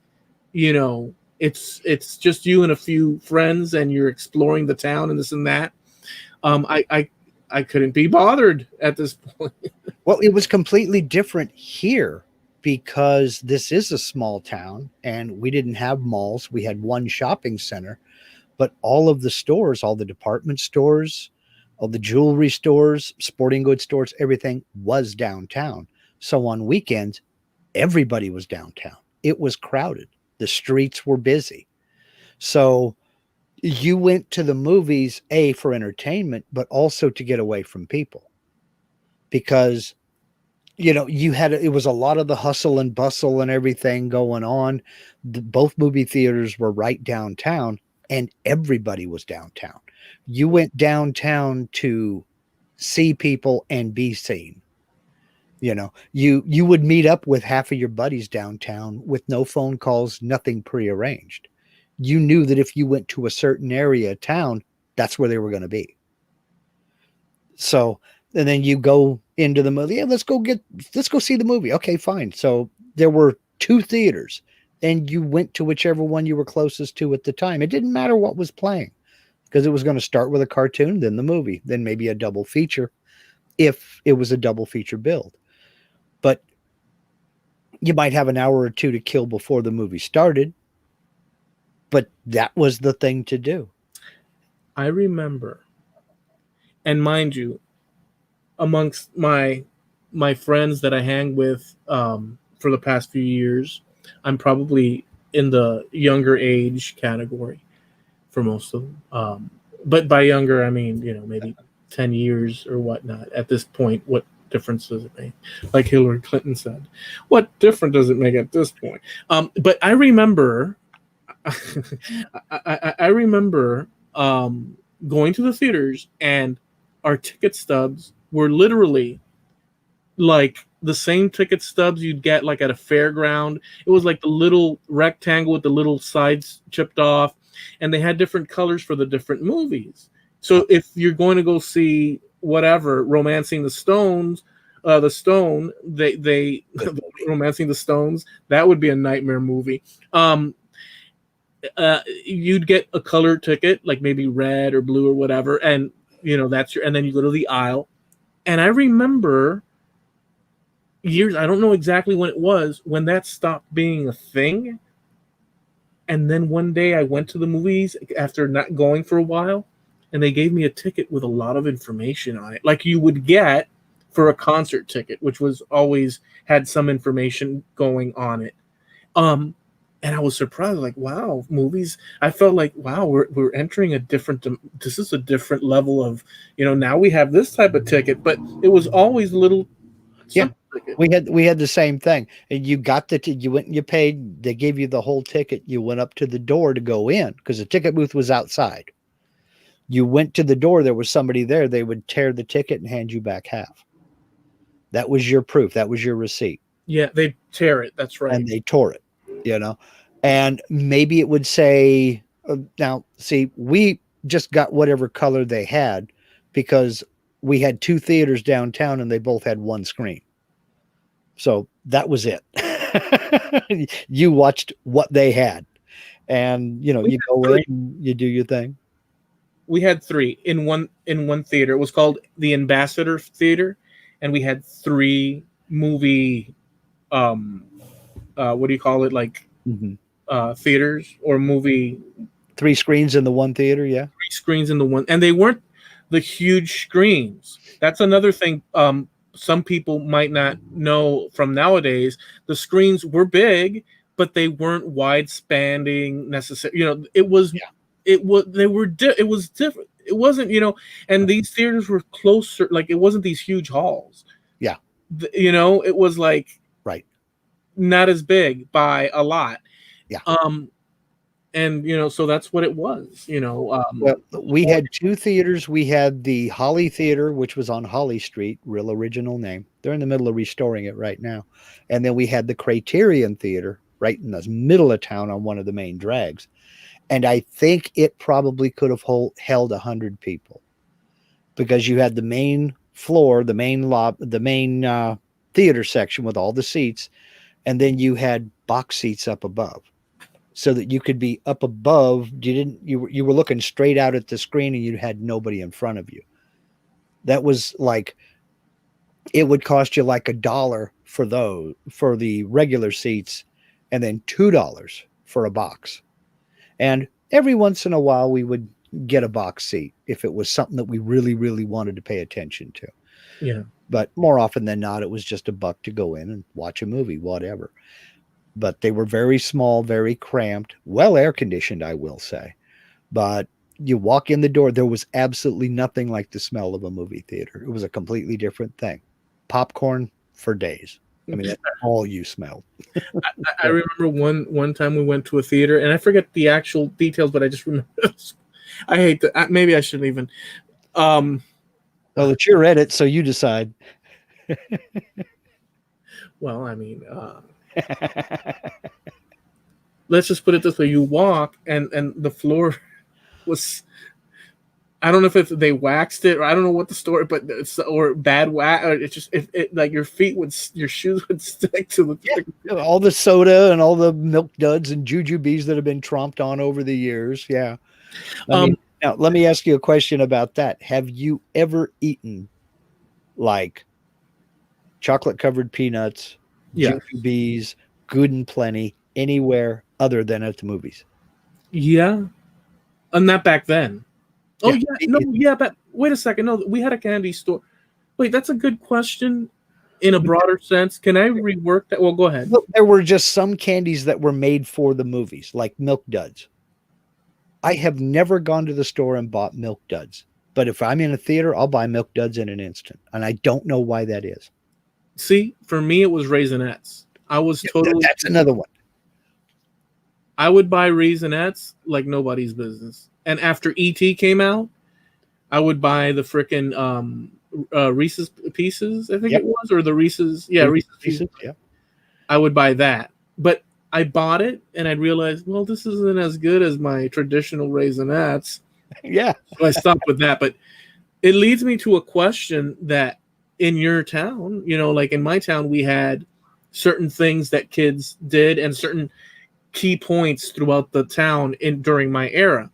it's just you and a few friends and you're exploring the town and this and that. I couldn't be bothered at this point. Well, it was completely different here because this is a small town and we didn't have malls. We had one shopping center, but all of the stores, all the department stores, all the jewelry stores, sporting goods stores, everything was downtown. So on weekends, everybody was downtown. It was crowded. The streets were busy. So you went to the movies, for entertainment, but also to get away from people. Because, it was a lot of the hustle and bustle and everything going on. Both movie theaters were right downtown and everybody was downtown. You went downtown to see people and be seen. You would meet up with half of your buddies downtown with no phone calls, nothing prearranged. You knew that if you went to a certain area of town, that's where they were going to be. So, and then you go into the movie. Yeah, let's go see the movie. Okay, fine. So there were 2 theaters and you went to whichever one you were closest to at the time. It didn't matter what was playing because it was going to start with a cartoon, then the movie, then maybe a double feature if it was a double feature build. But you might have an hour or 2 to kill before the movie started. But that was the thing to do. I remember, and mind you, amongst my friends that I hang with for the past few years, I'm probably in the younger age category for most of them. But by younger, I mean, maybe 10 years or whatnot. At this point, what difference does it make? Like Hillary Clinton said, what difference does it make at this point? But I remember, I remember going to the theaters and our ticket stubs were literally like the same ticket stubs you'd get like at a fairground. It was like the little rectangle with the little sides chipped off, and they had different colors for the different movies. So if you're going to go see whatever, Romancing the Stones, they Romancing the Stones, that would be a nightmare movie. You'd get a colored ticket, like maybe red or blue or whatever, and and then you go to the aisle. And I remember years, I don't know exactly when it was, when that stopped being a thing. And then one day I went to the movies after not going for a while, and they gave me a ticket with a lot of information on it, like you would get for a concert ticket, which was always had some information going on it. And I was surprised, like, wow, movies. I felt like, wow, we're entering this is a different level of, now we have this type of ticket, but it was always little. Yeah, we had the same thing. And you got you went and you paid. They gave you the whole ticket. You went up to the door to go in because the ticket booth was outside. You went to the door. There was somebody there. They would tear the ticket and hand you back half. That was your proof. That was your receipt. Yeah, they tear it. That's right. And they tore it. And maybe it would say, now, see, we just got whatever color they had because we had 2 theaters downtown and they both had one screen. So that was it. You watched what they had, and you We you had go three. in, you do your thing. We had three in one theater. It was called the Ambassador Theater, and we had three movie um what do you call it, like Hmm. theaters or movie 3 screens in the one theater. Yeah. screens in the one, and they weren't the huge screens. That's another thing. Some people might not know from nowadays. The screens were big, but they weren't wide spanning necessarily. Yeah. It was different. It wasn't, and these theaters were closer. Like, it wasn't these huge halls. Yeah. It was like Right. not as big by a lot. Yeah. And so that's what it was. Well, we had 2 theaters. We had the Holly Theater, which was on Holly Street, real original name. They're in the middle of restoring it right now. And then we had the Criterion Theater right in the middle of town on one of the main drags. And I think it probably could have held 100 people, because you had the main floor, the main theater section with all the seats, and then you had box seats up above, so that you could be up above. You were looking straight out at the screen, and you had nobody in front of you. That was like, it would cost you like $1 for the regular seats, and then $2 for a box. And every once in a while we would get a box seat if it was something that we really, really wanted to pay attention to. Yeah. But more often than not, it was just $1 to go in and watch a movie, whatever. But they were very small, very cramped, well air conditioned, I will say. But you walk in the door, there was absolutely nothing like the smell of a movie theater. It was a completely different thing. Popcorn for days. I mean, that's all you smelled. I remember one time we went to a theater, and I forget the actual details, but I just remember. I hate that. Maybe I shouldn't even. Well, it's your edit, so you decide. Well, I mean, let's just put it this way: you walk, and the floor was. I don't know if they waxed it, or I don't know what the story, but or bad wax, or it's just it like your shoes would stick to the. Yeah, all the soda and all the milk duds and jujubes that have been tromped on over the years. Yeah. Now let me ask you a question about that. Have you ever eaten like chocolate covered peanuts, jujubes, good and plenty anywhere other than at the movies? Yeah, and not back then. Oh Yeah. yeah, no, yeah, but wait a second. No, we had a candy store. Wait, that's a good question. In a broader sense, can I rework that? Well, go ahead. Look, there were just some candies that were made for the movies, like milk duds. I have never gone to the store and bought milk duds, but if I'm in a theater, I'll buy milk duds in an instant, and I don't know why that is. See, for me, it was Raisinets. I was totally. That's another one. I would buy Raisinets like nobody's business. And after E.T. came out, I would buy the frickin' Reese's Pieces, I think it was, or the Reese's. Yeah, Reese's Pieces. Yeah. I would buy that. But I bought it, and I realized, well, this isn't as good as my traditional Raisinets. Yeah. So I stopped with that. But it leads me to a question that in your town, like in my town, we had certain things that kids did and certain key points throughout the town during my era.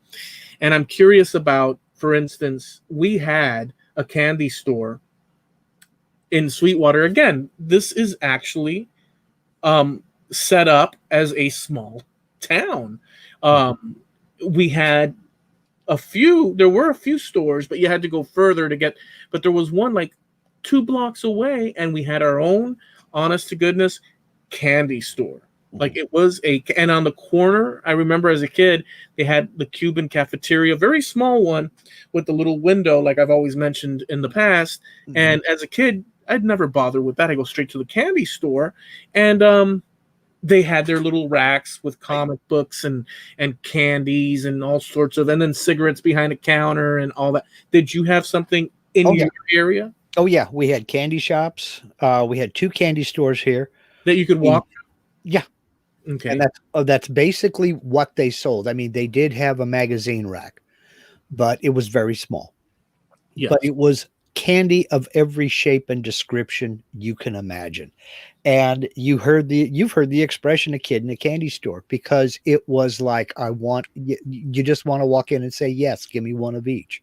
And I'm curious about, for instance, we had a candy store in Sweetwater. Again, this is actually set up as a small town. We had there were a few stores, but you had to go further to get, but there was one like 2 blocks away, and we had our own, honest to goodness, candy store. Like it was and on the corner, I remember as a kid, they had the Cuban cafeteria, very small one with the little window, like I've always mentioned in the past. Mm-hmm. And as a kid, I'd never bother with that. I go straight to the candy store, and they had their little racks with comic books and candies and all sorts of, and then cigarettes behind the counter and all that. Did you have something in your area? Oh yeah, we had candy shops. We had 2 candy stores here that you could walk. Yeah. Okay. And that's basically what they sold. I mean, they did have a magazine rack, but it was very small. Yes. But it was candy of every shape and description you can imagine. And you've heard the expression, a kid in a candy store, because it was like, you just want to walk in and say, yes, give me one of each.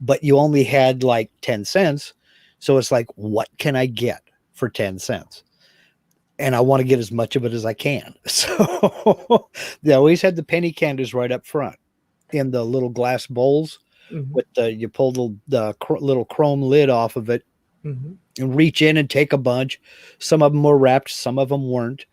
But you only had like 10 cents. So it's like, what can I get for 10 cents? And I want to get as much of it as I can. So they always had the penny candies right up front in the little glass bowls. With you pull the little chrome lid off of it and reach in and take a bunch. Some of them were wrapped, some of them weren't.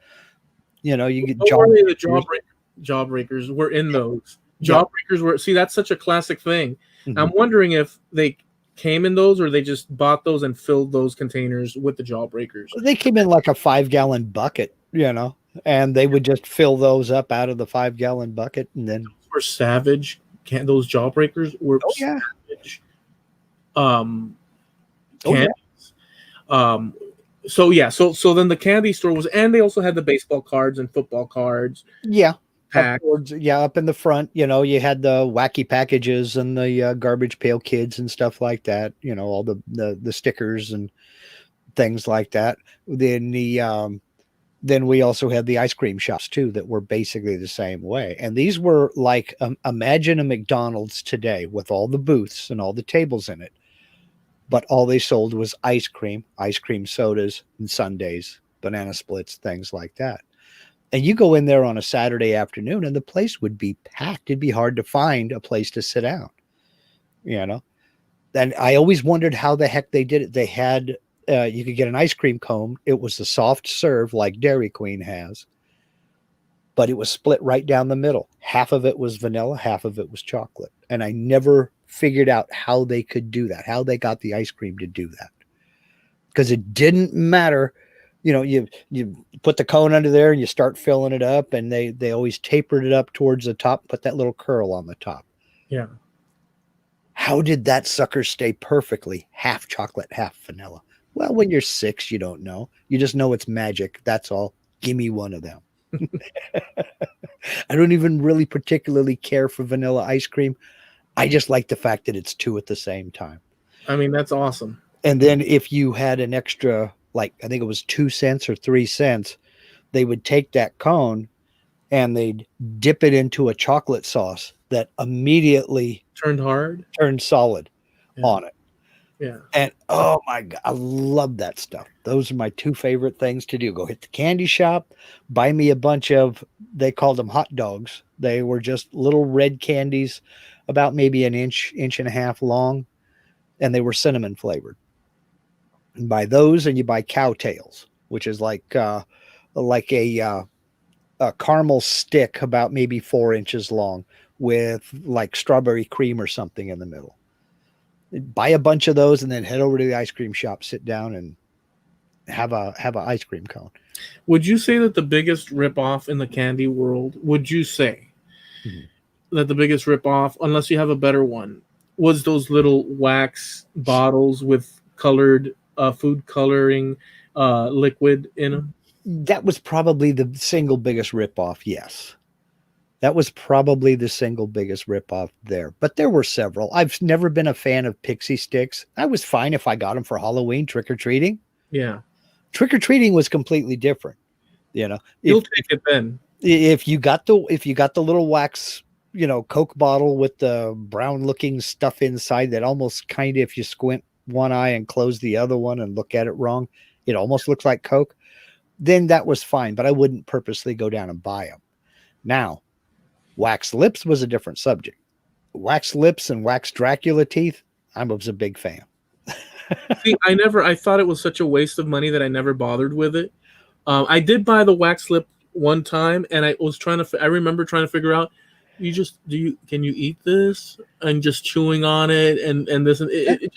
You know, you get jawbreakers were in those. Jawbreakers were, see, that's such a classic thing. I'm wondering if they came in those or they just bought those and filled those containers with the jawbreakers. They came in like a 5-gallon bucket, you know, and they would just fill those up out of the 5-gallon bucket. And then those were savage. Those jawbreakers were savage. So then the candy store was, and they also had the baseball cards and football cards. Up in the front, you know, you had the wacky packages and the garbage pail kids and stuff like that, you know, all the stickers and things like that. Then we also had the ice cream shops too that were basically the same way. And these were like, imagine a McDonald's today with all the booths and all the tables in it. But all they sold was ice cream sodas and sundaes, banana splits, things like that. And you go in there on a Saturday afternoon and the place would be packed. It'd be hard to find a place to sit down, you know? And I always wondered how the heck they did it. They had, you could get an ice cream cone. It was the soft serve like Dairy Queen has, but it was split right down the middle. Half of it was vanilla, half of it was chocolate. And I never figured out how they could do that, how they got the ice cream to do that. Because it didn't matter. You know, you put the cone under there and you start filling it up, and they always tapered it up towards the top, put that little curl on the top. Yeah. How did that sucker stay perfectly half chocolate, half vanilla? Well, when you're 6, you don't know. You just know it's magic. That's all. Give me one of them. I don't even really particularly care for vanilla ice cream. I just like the fact that it's 2 at the same time. I mean, that's awesome. And then if you had an extra, like, I think it was 2 cents or 3 cents, they would take that cone and they'd dip it into a chocolate sauce that immediately turned solid on it. Yeah. And oh my God, I love that stuff. Those are my 2 favorite things to do. Go hit the candy shop, buy me a bunch of, they called them hot dogs. They were just little red candies about maybe an inch and a half long. And they were cinnamon flavored. And buy those, and you buy cow tails, which is like a caramel stick about maybe 4 inches long with like strawberry cream or something in the middle. Buy a bunch of those and then head over to the ice cream shop, sit down and have a ice cream cone. Would you say that the biggest ripoff in the candy world, that the biggest ripoff, unless you have a better one, was those little wax bottles with colored food coloring liquid in them? That was probably the single biggest ripoff. Yes. That was probably the single biggest ripoff there. But there were several. I've never been a fan of pixie sticks. I was fine if I got them for Halloween trick-or-treating. Yeah. Trick-or-treating was completely different. You know, you'll take it then. If you got the little wax, you know, Coke bottle with the brown looking stuff inside that almost kind of, if you squint one eye and close the other one and look at it wrong, it almost looks like Coke, then that was fine. But I wouldn't purposely go down and buy them. Now, wax lips was a different subject. Wax lips and wax Dracula teeth, I was a big fan. See, I thought it was such a waste of money that I never bothered with it. I did buy the wax lip one time, and I remember trying to figure out, can you eat this? And just chewing on it and this, and it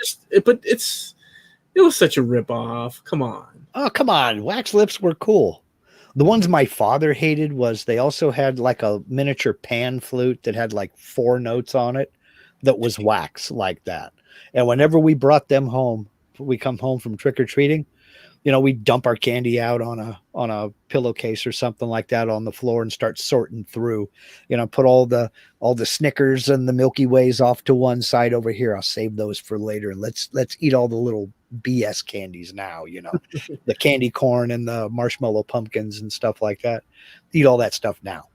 was such a ripoff. Come on. Oh, come on. Wax lips were cool. The ones my father hated was they also had like a miniature pan flute that had like 4 notes on it that was wax like that. And whenever we brought them home, we come home from trick-or-treating, we'd dump our candy out on a pillowcase or something like that on the floor and start sorting through, put all the Snickers and the Milky Ways off to one side over here. I'll save those for later. And let's eat all the little BS candies now, the candy corn and the marshmallow pumpkins and stuff like that. Eat all that stuff now.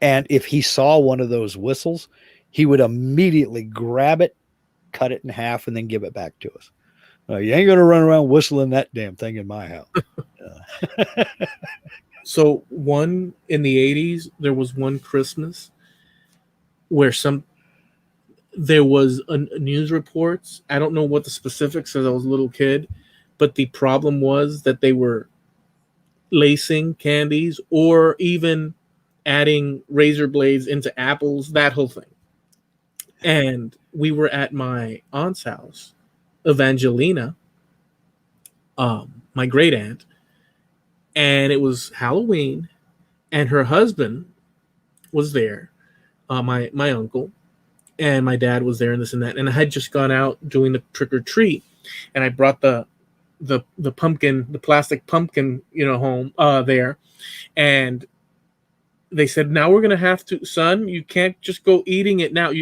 And if he saw one of those whistles, he would immediately grab it, cut it in half, and then give it back to us. You ain't going to run around whistling that damn thing in my house. So in the 80s, there was one Christmas where there was a news reports. I don't know what the specifics as I was a little kid, but the problem was that they were lacing candies or even adding razor blades into apples, that whole thing. And we were at my aunt's house, Evangelina, my great aunt, and it was Halloween, and her husband was there, my uncle, and my dad was there, and this and that. And I had just gone out doing the trick or treat, and I brought the pumpkin, the plastic pumpkin, home there, and they said, now we're going to have to, son, you can't just go eating it now.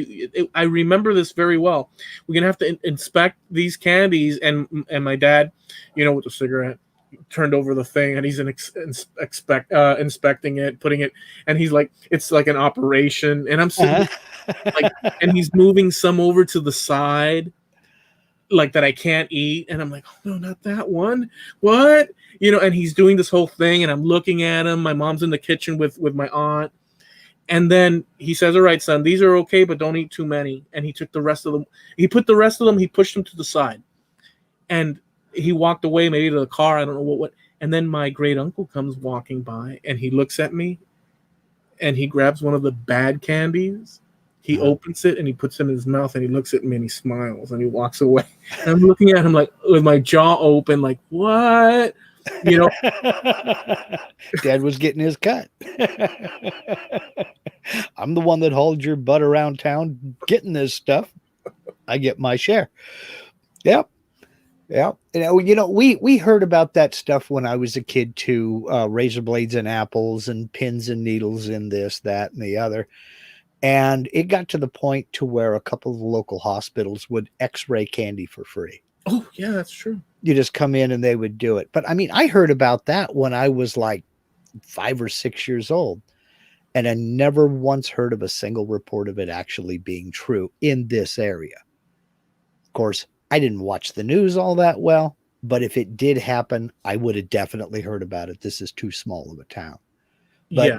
I remember this very well. We're going to have to inspect these candies. And my dad, with the cigarette, turned over the thing, and he's inspecting it, putting it, and he's like, it's like an operation. And I'm sitting and he's moving some over to the side, like that I can't eat. And I'm like, oh, no, not that one. What? And he's doing this whole thing, and I'm looking at him. My mom's in the kitchen with my aunt. And then he says, all right, son, these are okay, but don't eat too many. And he took the rest of them. He put the rest of them, he pushed them to the side. And he walked away, maybe to the car. I don't know what. And then my great uncle comes walking by, and he looks at me, and he grabs one of the bad candies. He opens it, and he puts it in his mouth, and he looks at me, and he smiles, and he walks away. And I'm looking at him like with my jaw open, like, what? Dad was getting his cut. I'm the one that hauled your butt around town getting this stuff. I get my share. Yep. Yeah. We heard about that stuff when I was a kid too. Razor blades and apples and pins and needles in this, that, and the other. And it got to the point to where a couple of the local hospitals would x-ray candy for free. Oh, yeah, that's true. You just come in and they would do it. But I mean, I heard about that when I was like 5 or 6 years old. And I never once heard of a single report of it actually being true in this area. Of course, I didn't watch the news all that well, but if it did happen, I would have definitely heard about it. This is too small of a town. But yeah.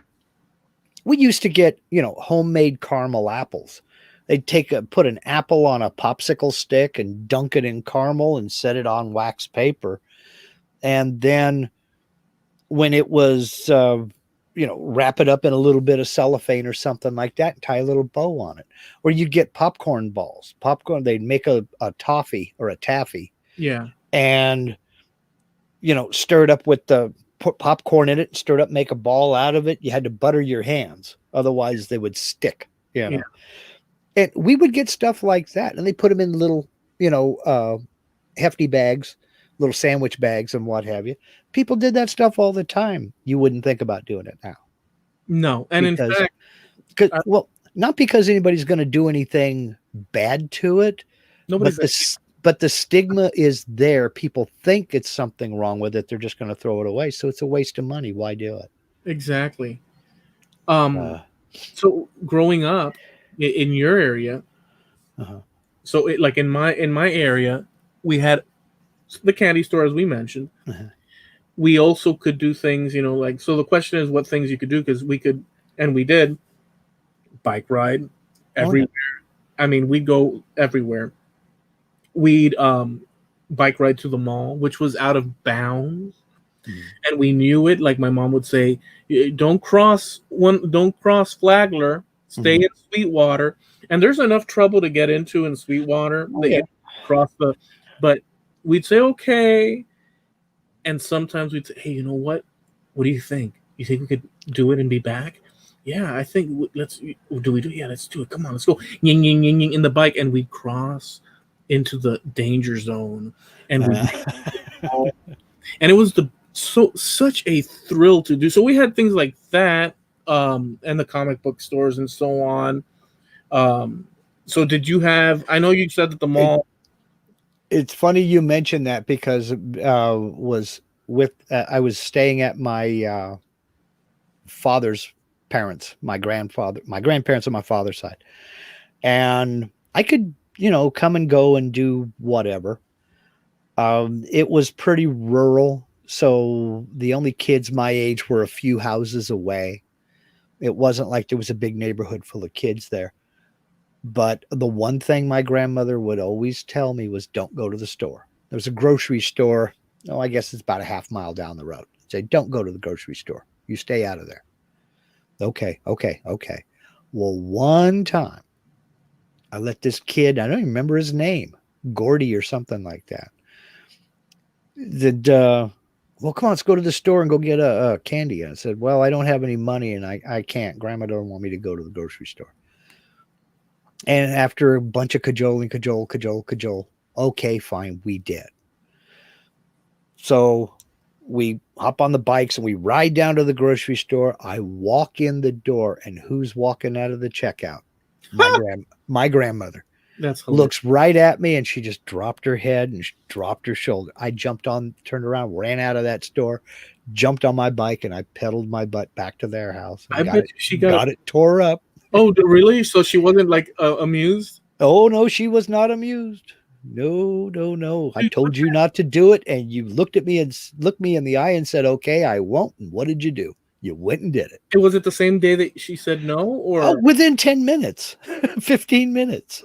We used to get, homemade caramel apples. They'd put an apple on a popsicle stick and dunk it in caramel and set it on wax paper. And then when it was, wrap it up in a little bit of cellophane or something like that and tie a little bow on it. Or you'd get popcorn balls. They'd make a toffee or a taffy. Yeah. And, stir it up with put popcorn in it, stir it up, make a ball out of it. You had to butter your hands. Otherwise they would stick, Yeah. And we would get stuff like that, and they put them in little, hefty bags, little sandwich bags and what have you. People did that stuff all the time. You wouldn't think about doing it now. No. And in fact, not because anybody's going to do anything bad to it, but the stigma is there. People think it's something wrong with it. They're just going to throw it away. So it's a waste of money. Why do it? Exactly. So growing up in your area, so like in my area, we had the candy store, as we mentioned. We also could do things, so the question is what things you could do, because we could, and we did, bike ride everywhere. I mean, we'd go everywhere. We'd bike ride to the mall, which was out of bounds. And we knew it. Like my mom would say, don't cross Flagler, stay in Sweetwater. And there's enough trouble to get into in Sweetwater. But we'd say, okay. And sometimes we'd say, hey, you know what? What do you think? You think we could do it and be back? Yeah, I think let's do it. Yeah, let's do it. Come on, let's go. Ying, ying, ying, ying, in the bike. And we'd cross into the danger zone. And and it was such a thrill to do. So we had things like that, and the comic book stores and so on. So did you have? I know you said that the mall. It's funny you mentioned that because I was staying at my father's parents, my grandparents on my father's side, and I could come and go and do whatever. It was pretty rural, so the only kids my age were a few houses away. It wasn't like there was a big neighborhood full of kids there. But the one thing my grandmother would always tell me was don't go to the store. There was a grocery store. Oh, I guess it's about a half mile down the road. Say, don't go to the grocery store. You stay out of there. Okay. Well, one time I let this kid, I don't even remember his name, Gordy or something like that. Well, come on, let's go to the store and go get a candy. And I said, well, I don't have any money and I can't. Grandma don't want me to go to the grocery store. And after a bunch of cajole, okay, fine, we did. So we hop on the bikes and we ride down to the grocery store. I walk in the door, and who's walking out of the checkout? My grandmother. That's hilarious. Looks right at me, and she just dropped her head and dropped her shoulder. I jumped on, turned around, ran out of that store, jumped on my bike, and I pedaled my butt back to their house. I bet she got it tore up. Oh, really? So she wasn't like amused? Oh, no, she was not amused. No. I told you not to do it, and you looked me in the eye and said, okay, I won't. And what did you do? You went and did it. And was it the same day that she said no? Or within 10 minutes, 15 minutes.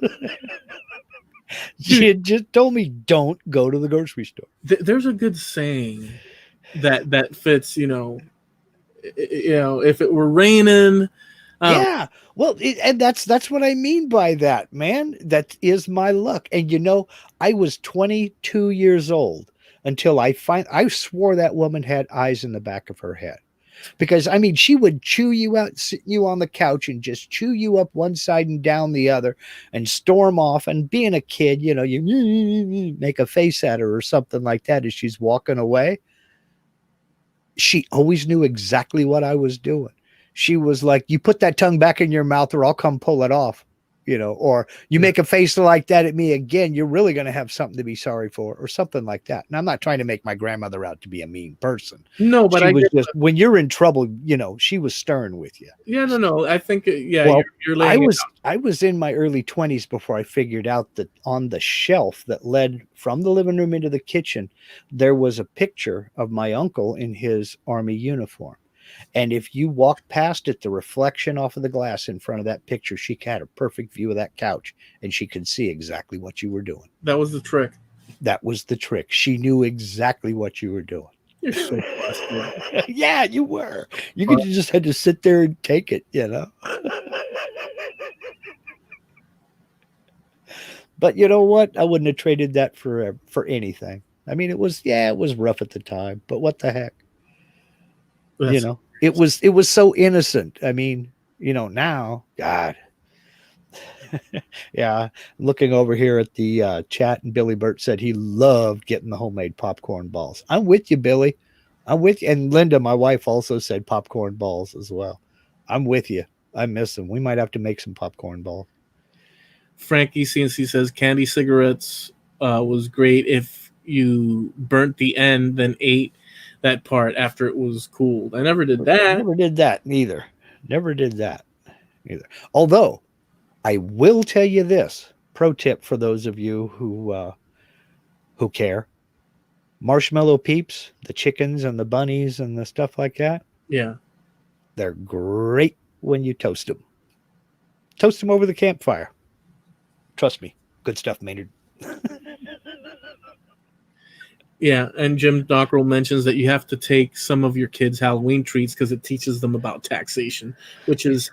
She had just told me, don't go to the grocery store. There's a good saying that fits, if it were raining. Yeah. Well, and that's what I mean by that, man. That is my luck. And I was 22 years old until I swore that woman had eyes in the back of her head. Because she would chew you out, sit you on the couch and just chew you up one side and down the other and storm off. And being a kid, you make a face at her or something like that as she's walking away. She always knew exactly what I was doing. She was like, you put that tongue back in your mouth or I'll come pull it off, or you make a face like that at me again, you're really going to have something to be sorry for or something like that. And I'm not trying to make my grandmother out to be a mean person. No, but when you're in trouble, she was stern with you. Yeah, no. I think, well, you're laying I was in my early 20s before I figured out that on the shelf that led from the living room into the kitchen, there was a picture of my uncle in his Army uniform. And if you walked past it, the reflection off of the glass in front of that picture, she had a perfect view of that couch and she could see exactly what you were doing. That was the trick. That was the trick. She knew exactly what you were doing. You're so blessed. Yeah, you were. You just had to sit there and take it, But you know what? I wouldn't have traded that for anything. It was rough at the time, but what the heck? It was so innocent. Now, God. Yeah. Looking over here at the chat, and Billy Burt said he loved getting the homemade popcorn balls. I'm with you, Billy. I'm with you. And Linda, my wife, also said popcorn balls as well. I'm with you. I miss them. We might have to make some popcorn balls. Frankie CNC says candy cigarettes was great if you burnt the end, then ate that part after it was cooled. I never did that. Never did that neither. Although I will tell you this pro tip for those of you who care: marshmallow peeps, the chickens and the bunnies and the stuff like that. Yeah, they're great when you toast them. Toast them over the campfire. Trust me, good stuff, Maynard. Yeah, and Jim Dockrell mentions that you have to take some of your kids' Halloween treats because it teaches them about taxation, which is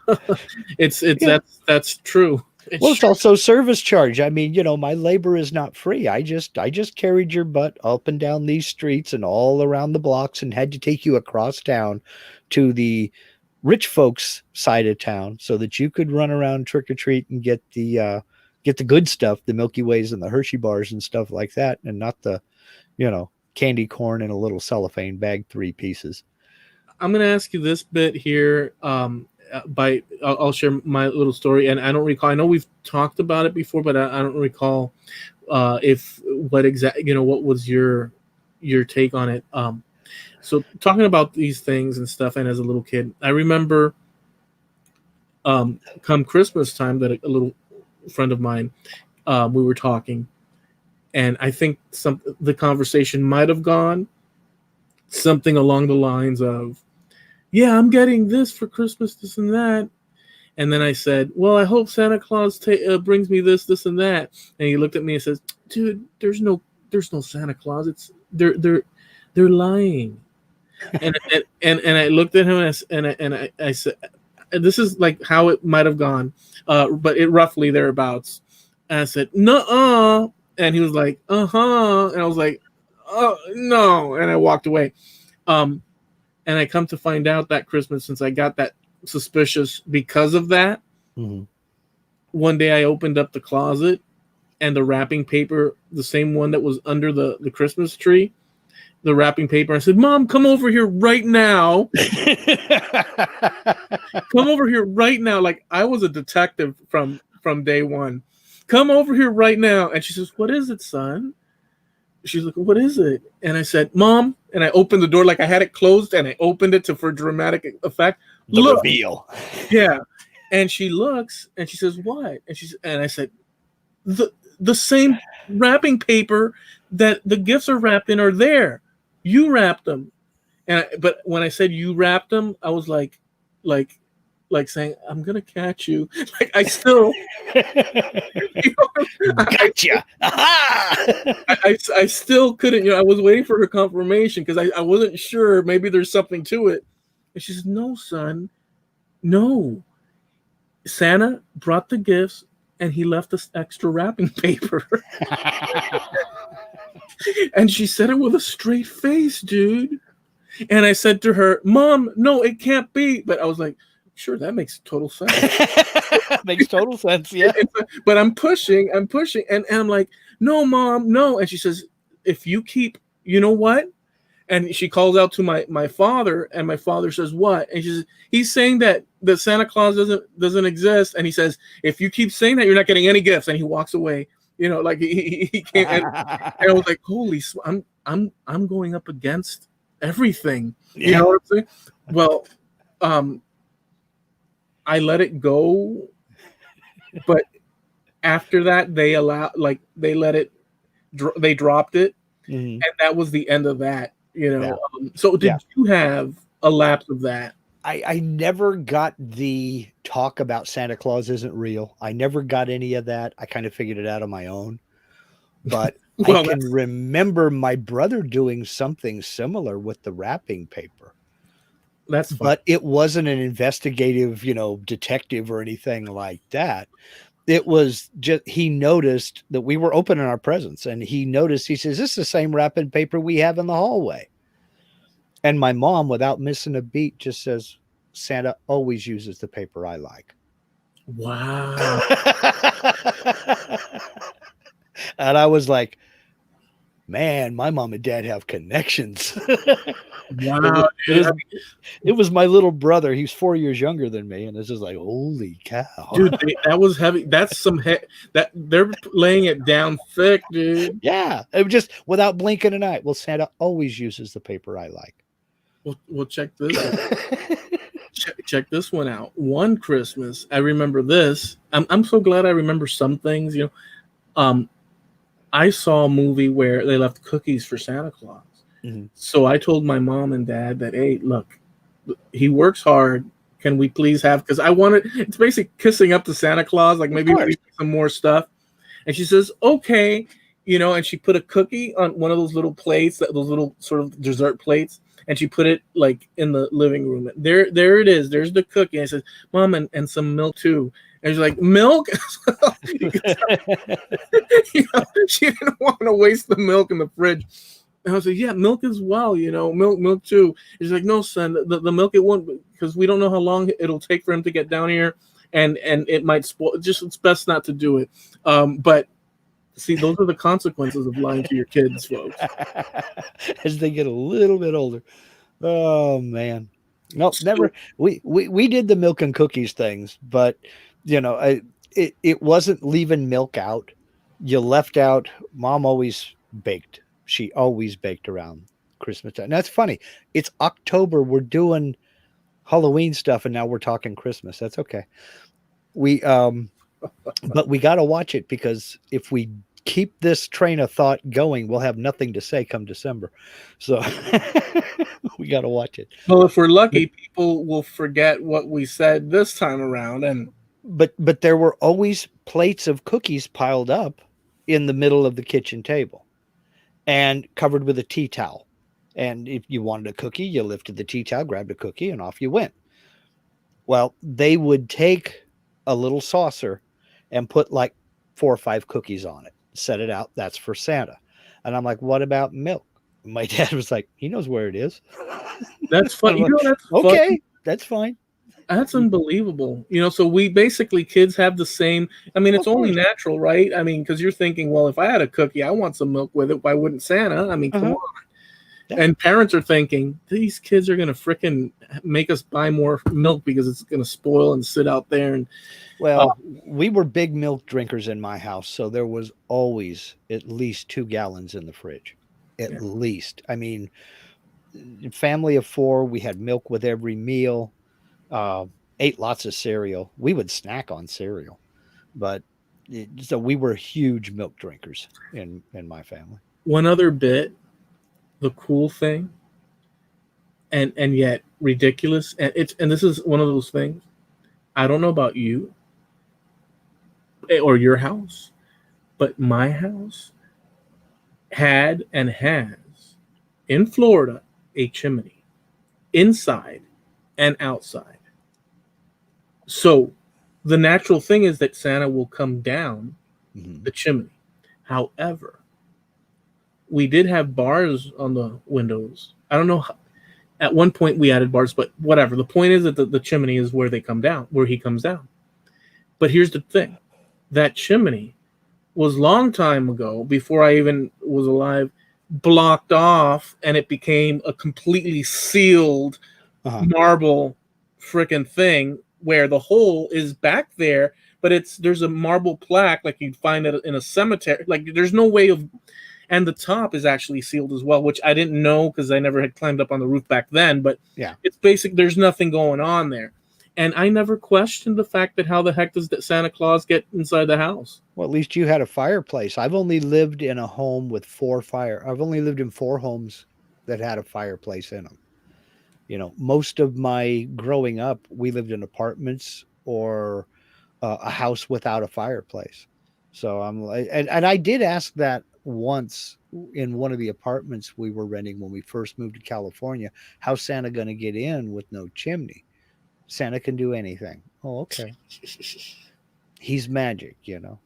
that's true. It's also service charge. My labor is not free. I just carried your butt up and down these streets and all around the blocks and had to take you across town to the rich folks' side of town so that you could run around trick or treat and get the good stuff, the Milky Ways and the Hershey bars and stuff like that, and not the candy corn in a little cellophane bag, 3 pieces. I'm going to ask you this bit here. I'll share my little story, and I don't recall. I know we've talked about it before, but I don't recall what was your take on it. So talking about these things and stuff, and as a little kid, I remember come Christmas time that a little friend of mine, we were talking, and I think the conversation might have gone something along the lines of, yeah, I'm getting this for Christmas, this and that. And then I said, well, I hope Santa Claus brings me this, and that. And he looked at me and says, dude, there's no Santa Claus. They're lying. and I looked at him and I said, this is like how it might have gone, but it roughly thereabouts. And I said, nuh-uh. And he was like, uh-huh. And I was like, oh, no. And I walked away. And I come to find out that Christmas, since I got that suspicious because of that, one day I opened up the closet and the wrapping paper, the same one that was under the Christmas tree, the wrapping paper. I said, Mom, come over here right now. Come over here right now. Like I was a detective from day one. Come over here right now. And she says, what is it, son? She's like, what is it? And I said, Mom, and I opened the door like I had it closed, and I opened it for dramatic effect. The reveal. Yeah. And she looks and she says, what? And I said, the same wrapping paper that the gifts are wrapped in are there. You wrapped them. But when I said you wrapped them, I was like saying, I'm gonna catch you. Like I still gotcha. I still couldn't, I was waiting for her confirmation because I wasn't sure, maybe there's something to it. And she says, no, son, no. Santa brought the gifts and he left us extra wrapping paper. And she said it with a straight face, dude. And I said to her, Mom, no, it can't be. But I was like, sure, that makes total sense. Makes total sense, yeah. But I'm pushing, and I'm like, no, Mom, no. And she says, if you keep, you know what? And she calls out to my father, and my father says, what? And she says, he's saying that the Santa Claus doesn't exist. And he says, if you keep saying that, you're not getting any gifts. And he walks away. Like he can't. And I was like, holy, I'm going up against everything. You know what I'm saying? Well, I let it go, but after that they dropped it, and that was the end of that. So did you have a lapse of that? I never got the talk about Santa Claus isn't real. I never got any of that. I kind of figured it out on my own. But I can remember my brother doing something similar with the wrapping paper. That's fun. But it wasn't an investigative, detective or anything like that. It was just, he noticed that we were opening our presents, and he says, this is the same wrapping paper we have in the hallway. And my mom, without missing a beat, just says, Santa always uses the paper I like. Wow. And I was like, man, my mom and dad have connections. Wow. It was my little brother. He's 4 years younger than me. And it's just like, holy cow. Dude, that was heavy. That's that they're laying it down thick, dude. Yeah. It was just without blinking an eye. Well, Santa always uses the paper I like. Well, check this out. check this one out. One Christmas, I remember this. I'm so glad I remember some things, I saw a movie where they left cookies for Santa Claus. Mm-hmm. So I told my mom and dad that, hey, look, he works hard. Can we please have, because it's basically kissing up to Santa Claus, like maybe some more stuff. And she says, okay, and she put a cookie on one of those little plates, those little sort of dessert plates. And she put it like in the living room. There it is. There's the cookie. And I said, Mom, and some milk too. And she's like, milk? She didn't want to waste the milk in the fridge. And I was like, yeah, milk as well, milk too. And she's like, no, son, the milk, it won't, because we don't know how long it'll take for him to get down here, and it might spoil. Just, it's best not to do it. But See, those are the consequences of lying to your kids, folks. As they get a little bit older. Oh man. No, So, never. We did the milk and cookies things, but it wasn't leaving milk out. You left out. Mom always baked. She always baked around Christmas time. That's funny. It's October. We're doing Halloween stuff, and now we're talking Christmas. That's okay. We but we got to watch it, because if we keep this train of thought going, we'll have nothing to say come December. So we got to watch it. well, if we're lucky, people will forget what we said this time around, and But there were always plates of cookies piled up in the middle of the kitchen table and covered with a tea towel. And if you wanted a cookie, you lifted the tea towel, grabbed a cookie, and off you went. Well, they would take a little saucer and put like 4 or 5 cookies on it, set it out. That's for Santa. And I'm like, what about milk? My dad was like, he knows where it is. that's fun. Like, That's okay, fun. that's fine. That's unbelievable. So we basically, kids have the same. I mean, it's only natural, right? I mean, because you're thinking, well, if I had a cookie, I want some milk with it. Why wouldn't Santa? I mean, come on. Yeah. And parents are thinking, these kids are going to fricking make us buy more milk because it's going to spoil and sit out there. And well, we were big milk drinkers in my house, so there was always at least 2 gallons in the fridge. At least. I mean, family of 4, we had milk with every meal. Ate lots of cereal. We would snack on cereal, but so we were huge milk drinkers in my family. One other bit, the cool thing, and yet ridiculous, and this is one of those things. I don't know about you or your house, but my house had and has in Florida a chimney, inside and outside. So the natural thing is that Santa will come down the chimney. However, we did have bars on the windows. I don't know how, at one point we added bars, but whatever. The point is that the chimney is where they come down, where he comes down. But here's the thing. That chimney was long time ago, before I even was alive, blocked off, and it became a completely sealed marble freaking thing where the hole is back there, but there's a marble plaque like you'd find it in a cemetery. Like there's no way of, and the top is actually sealed as well, which I didn't know because I never had climbed up on the roof back then. But yeah, it's basic. There's nothing going on there. And I never questioned the fact that how the heck does that Santa Claus get inside the house? Well, at least you had a fireplace. I've only lived in a home with 4 fire. I've only lived in 4 homes that had a fireplace in them. Most of my growing up, we lived in apartments or a house without a fireplace. So I'm like, and I did ask that once in one of the apartments we were renting when we first moved to California. How's Santa going to get in with no chimney? Santa can do anything. Oh, okay. He's magic,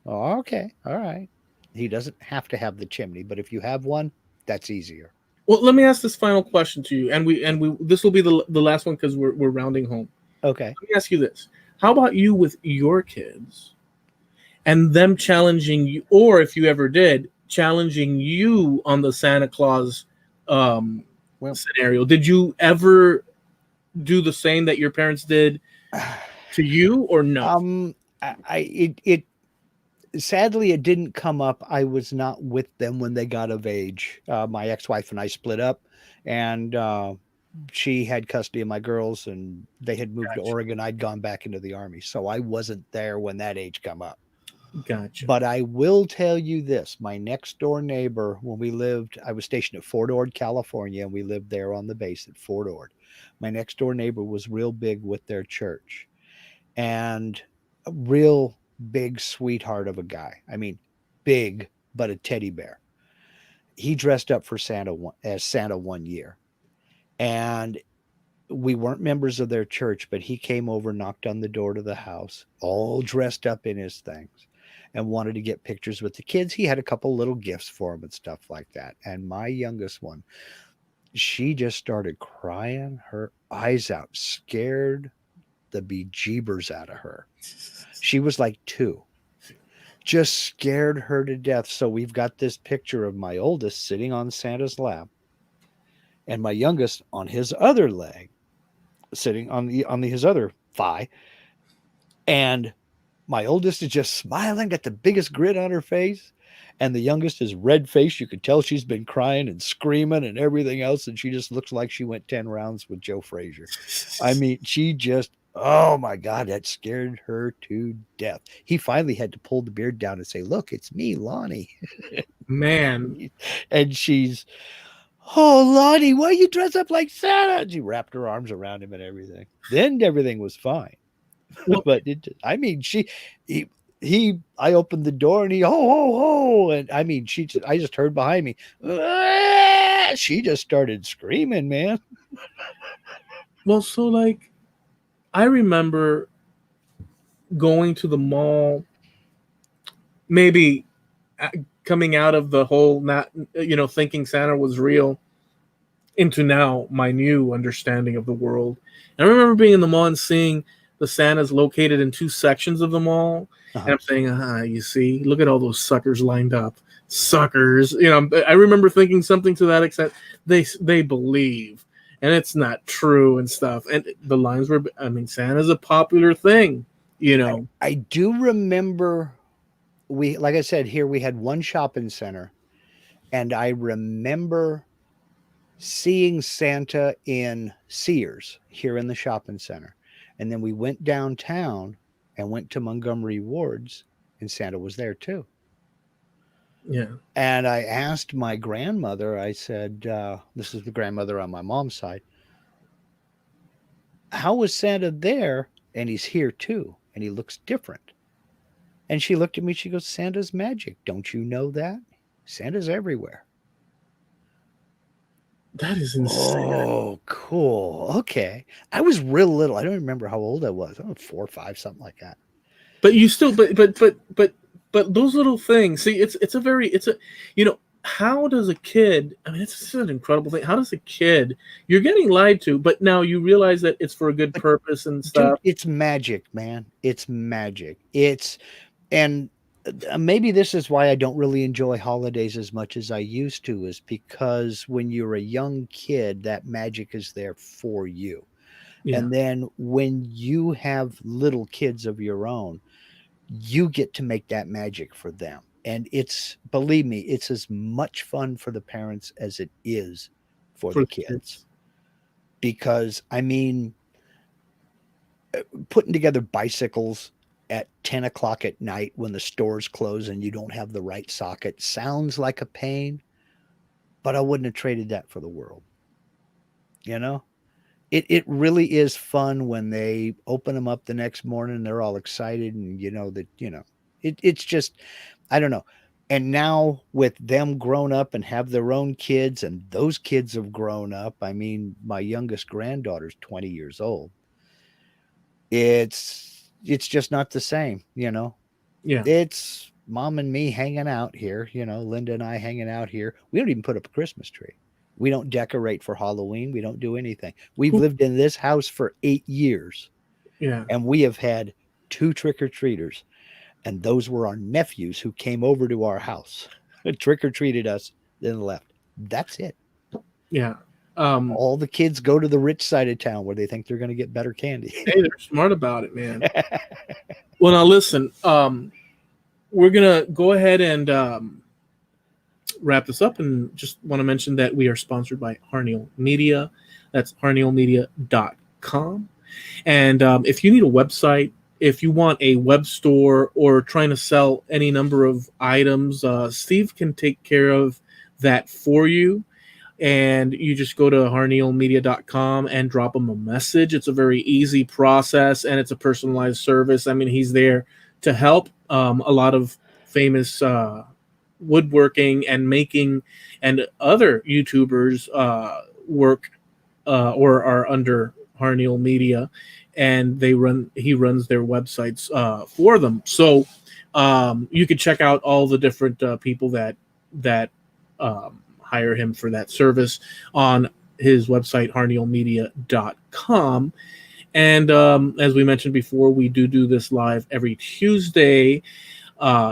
Oh, okay. All right. He doesn't have to have the chimney, but if you have one, that's easier. Well, let me ask this final question to you, and we this will be the last one because we're rounding home. Okay. Let me ask you this: how about you with your kids, and them challenging you, or if you ever did, challenging you on the Santa Claus scenario? Did you ever do the same that your parents did to you, or no? Sadly, it didn't come up. I was not with them when they got of age. My ex-wife and I split up, and she had custody of my girls, and they had moved to Oregon. I'd gone back into the Army, so I wasn't there when that age come up. Gotcha. But I will tell you this. My next door neighbor, I was stationed at Fort Ord, California, and we lived there on the base at Fort Ord. My next door neighbor was real big with their church, and a real big sweetheart of a guy. I mean, big, but a teddy bear. He dressed up for Santa as Santa one year, and we weren't members of their church, but he came over, knocked on the door to the house, all dressed up in his things, and wanted to get pictures with the kids. He had a couple little gifts for them and stuff like that. And my youngest one, she just started crying her eyes out, scared the bejeebers out of her. She was like 2. just scared her to death. So we've got this picture of my oldest sitting on Santa's lap and my youngest on his other leg, sitting on his other thigh. And my oldest is just smiling, got the biggest grin on her face. And the youngest is red faced. You could tell she's been crying and screaming and everything else. And she just looks like she went 10 rounds with Joe Frazier. I mean, she just, oh my God, that scared her to death. He finally had to pull the beard down and say, look, it's me, Lonnie. Man. And she's, oh, Lonnie, why you dress up like Santa? And she wrapped her arms around him and everything. Then everything was fine. Well, but I opened the door and he, ho, ho, ho. And I mean, I just heard behind me, she just started screaming, man. Well, so like, I remember going to the mall, maybe coming out of the whole not, thinking Santa was real into now my new understanding of the world. And I remember being in the mall and seeing the Santas located in two sections of the mall. And I'm saying, you see, look at all those suckers lined up. Suckers. I remember thinking something to that extent. They believe. And it's not true and stuff. And the lines were, Santa's a popular thing, I do remember like I said, here we had one shopping center. And I remember seeing Santa in Sears here in the shopping center. And then we went downtown and went to Montgomery Ward's, and Santa was there too. Yeah. And I asked my grandmother, I said, this is the grandmother on my mom's side, how was Santa there? And he's here too. And he looks different. And she looked at me, she goes, Santa's magic. Don't you know that? Santa's everywhere. That is insane. Oh, cool. Okay. I was real little. I don't remember how old I was. I was 4 or 5, something like that. But you still, but those little things, see, how does a kid, it's an incredible thing. How does a kid, you're getting lied to, but now you realize that it's for a good purpose and stuff. Dude, it's magic, man. It's magic. And maybe this is why I don't really enjoy holidays as much as I used to, is because when you're a young kid, that magic is there for you. Yeah. And then when you have little kids of your own, you get to make that magic for them. And believe me, it's as much fun for the parents as it is for the kids. Because, putting together bicycles at 10 o'clock at night when the stores close and you don't have the right socket sounds like a pain, but I wouldn't have traded that for the world. It really is fun when they open them up the next morning. They're all excited and it's just, I don't know. And now with them grown up and have their own kids and those kids have grown up. My youngest granddaughter's 20 years old. It's just not the same, Yeah. It's mom and me hanging out here, Linda and I hanging out here. We don't even put up a Christmas tree. We don't decorate for Halloween. We don't do anything. We've lived in this house for 8 years. Yeah. And we have had 2 trick-or-treaters. And those were our nephews who came over to our house, trick-or-treated us, then left. That's it. Yeah. All the kids go to the rich side of town where they think they're going to get better candy. Hey, they're smart about it, man. Well, now listen, we're going to go ahead and wrap this up, and just want to mention that we are sponsored by Harneal Media. That's harnealmedia.com. And if you need a website, if you want a web store or trying to sell any number of items, Steve can take care of that for you. And you just go to harnealmedia.com and drop him a message. It's a very easy process, and it's a personalized service. He's there to help a lot of famous woodworking and making and other YouTubers work or are under Harneal Media, and he runs their websites for them. So you could check out all the different people that hire him for that service on his website, harnealmedia.com. And as we mentioned before, we do this live every Tuesday.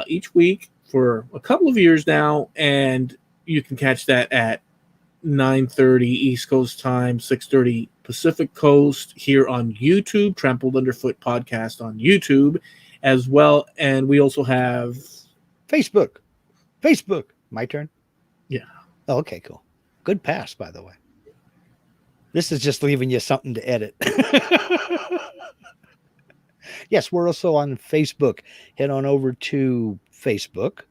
each week for a couple of years now, and you can catch that at 9:30 East Coast time, 6:30 Pacific Coast here on YouTube, Trampled Underfoot Podcast on YouTube as well. And we also have Facebook. My turn? Yeah. Oh, okay, cool. Good pass, by the way. This is just leaving you something to edit. Yes, we're also on Facebook. Head on over to Facebook,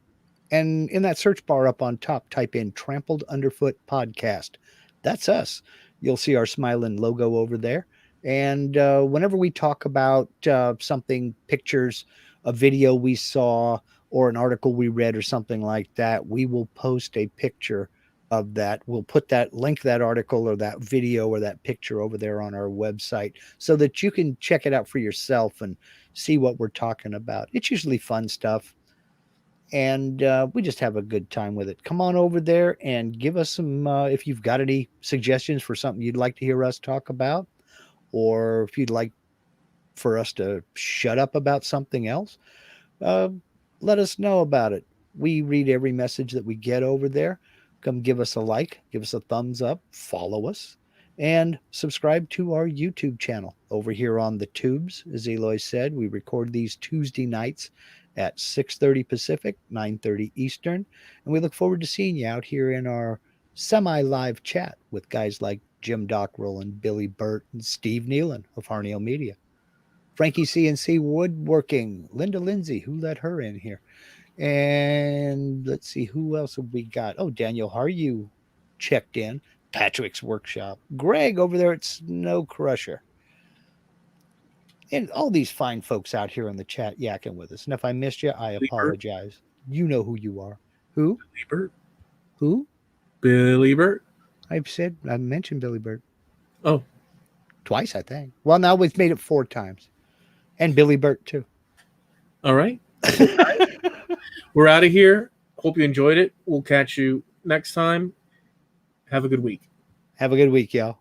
and in that search bar up on top, type in Trampled Underfoot Podcast. That's us. You'll see our smiling logo over there. And whenever we talk about something, pictures, a video we saw, or an article we read, or something like that, we will post a picture of that. We'll put that link, that article or that video or that picture over there on our website so that you can check it out for yourself and see what we're talking about. It's usually fun stuff. And we just have a good time with it. Come on over there and give us some, if you've got any suggestions for something you'd like to hear us talk about, or if you'd like for us to shut up about something else, let us know about it. We read every message that we get over there. Come give us a like, give us a thumbs up, follow us, and subscribe to our YouTube channel over here on the tubes. As Eloy said, we record these Tuesday nights at 6:30 Pacific, 9:30 Eastern. And we look forward to seeing you out here in our semi-live chat with guys like Jim Dockrell and Billy Burt and Steve Nealon of Harneo Media. Frankie CNC Woodworking, Linda Lindsay, who let her in here. And let's see, who else have we got? Oh, Daniel Haryu checked in. Patrick's Workshop. Greg over there at Snow Crusher. And all these fine folks out here in the chat yakking with us. And if I missed you, I apologize. You know who you are. Who? Billy Burt. Who? Billy Burt. I mentioned Billy Burt. Oh. Twice, I think. Well, now we've made it 4 times. And Billy Burt, too. All right. We're out of here. Hope you enjoyed it. We'll catch you next time. Have a good week. Have a good week, y'all.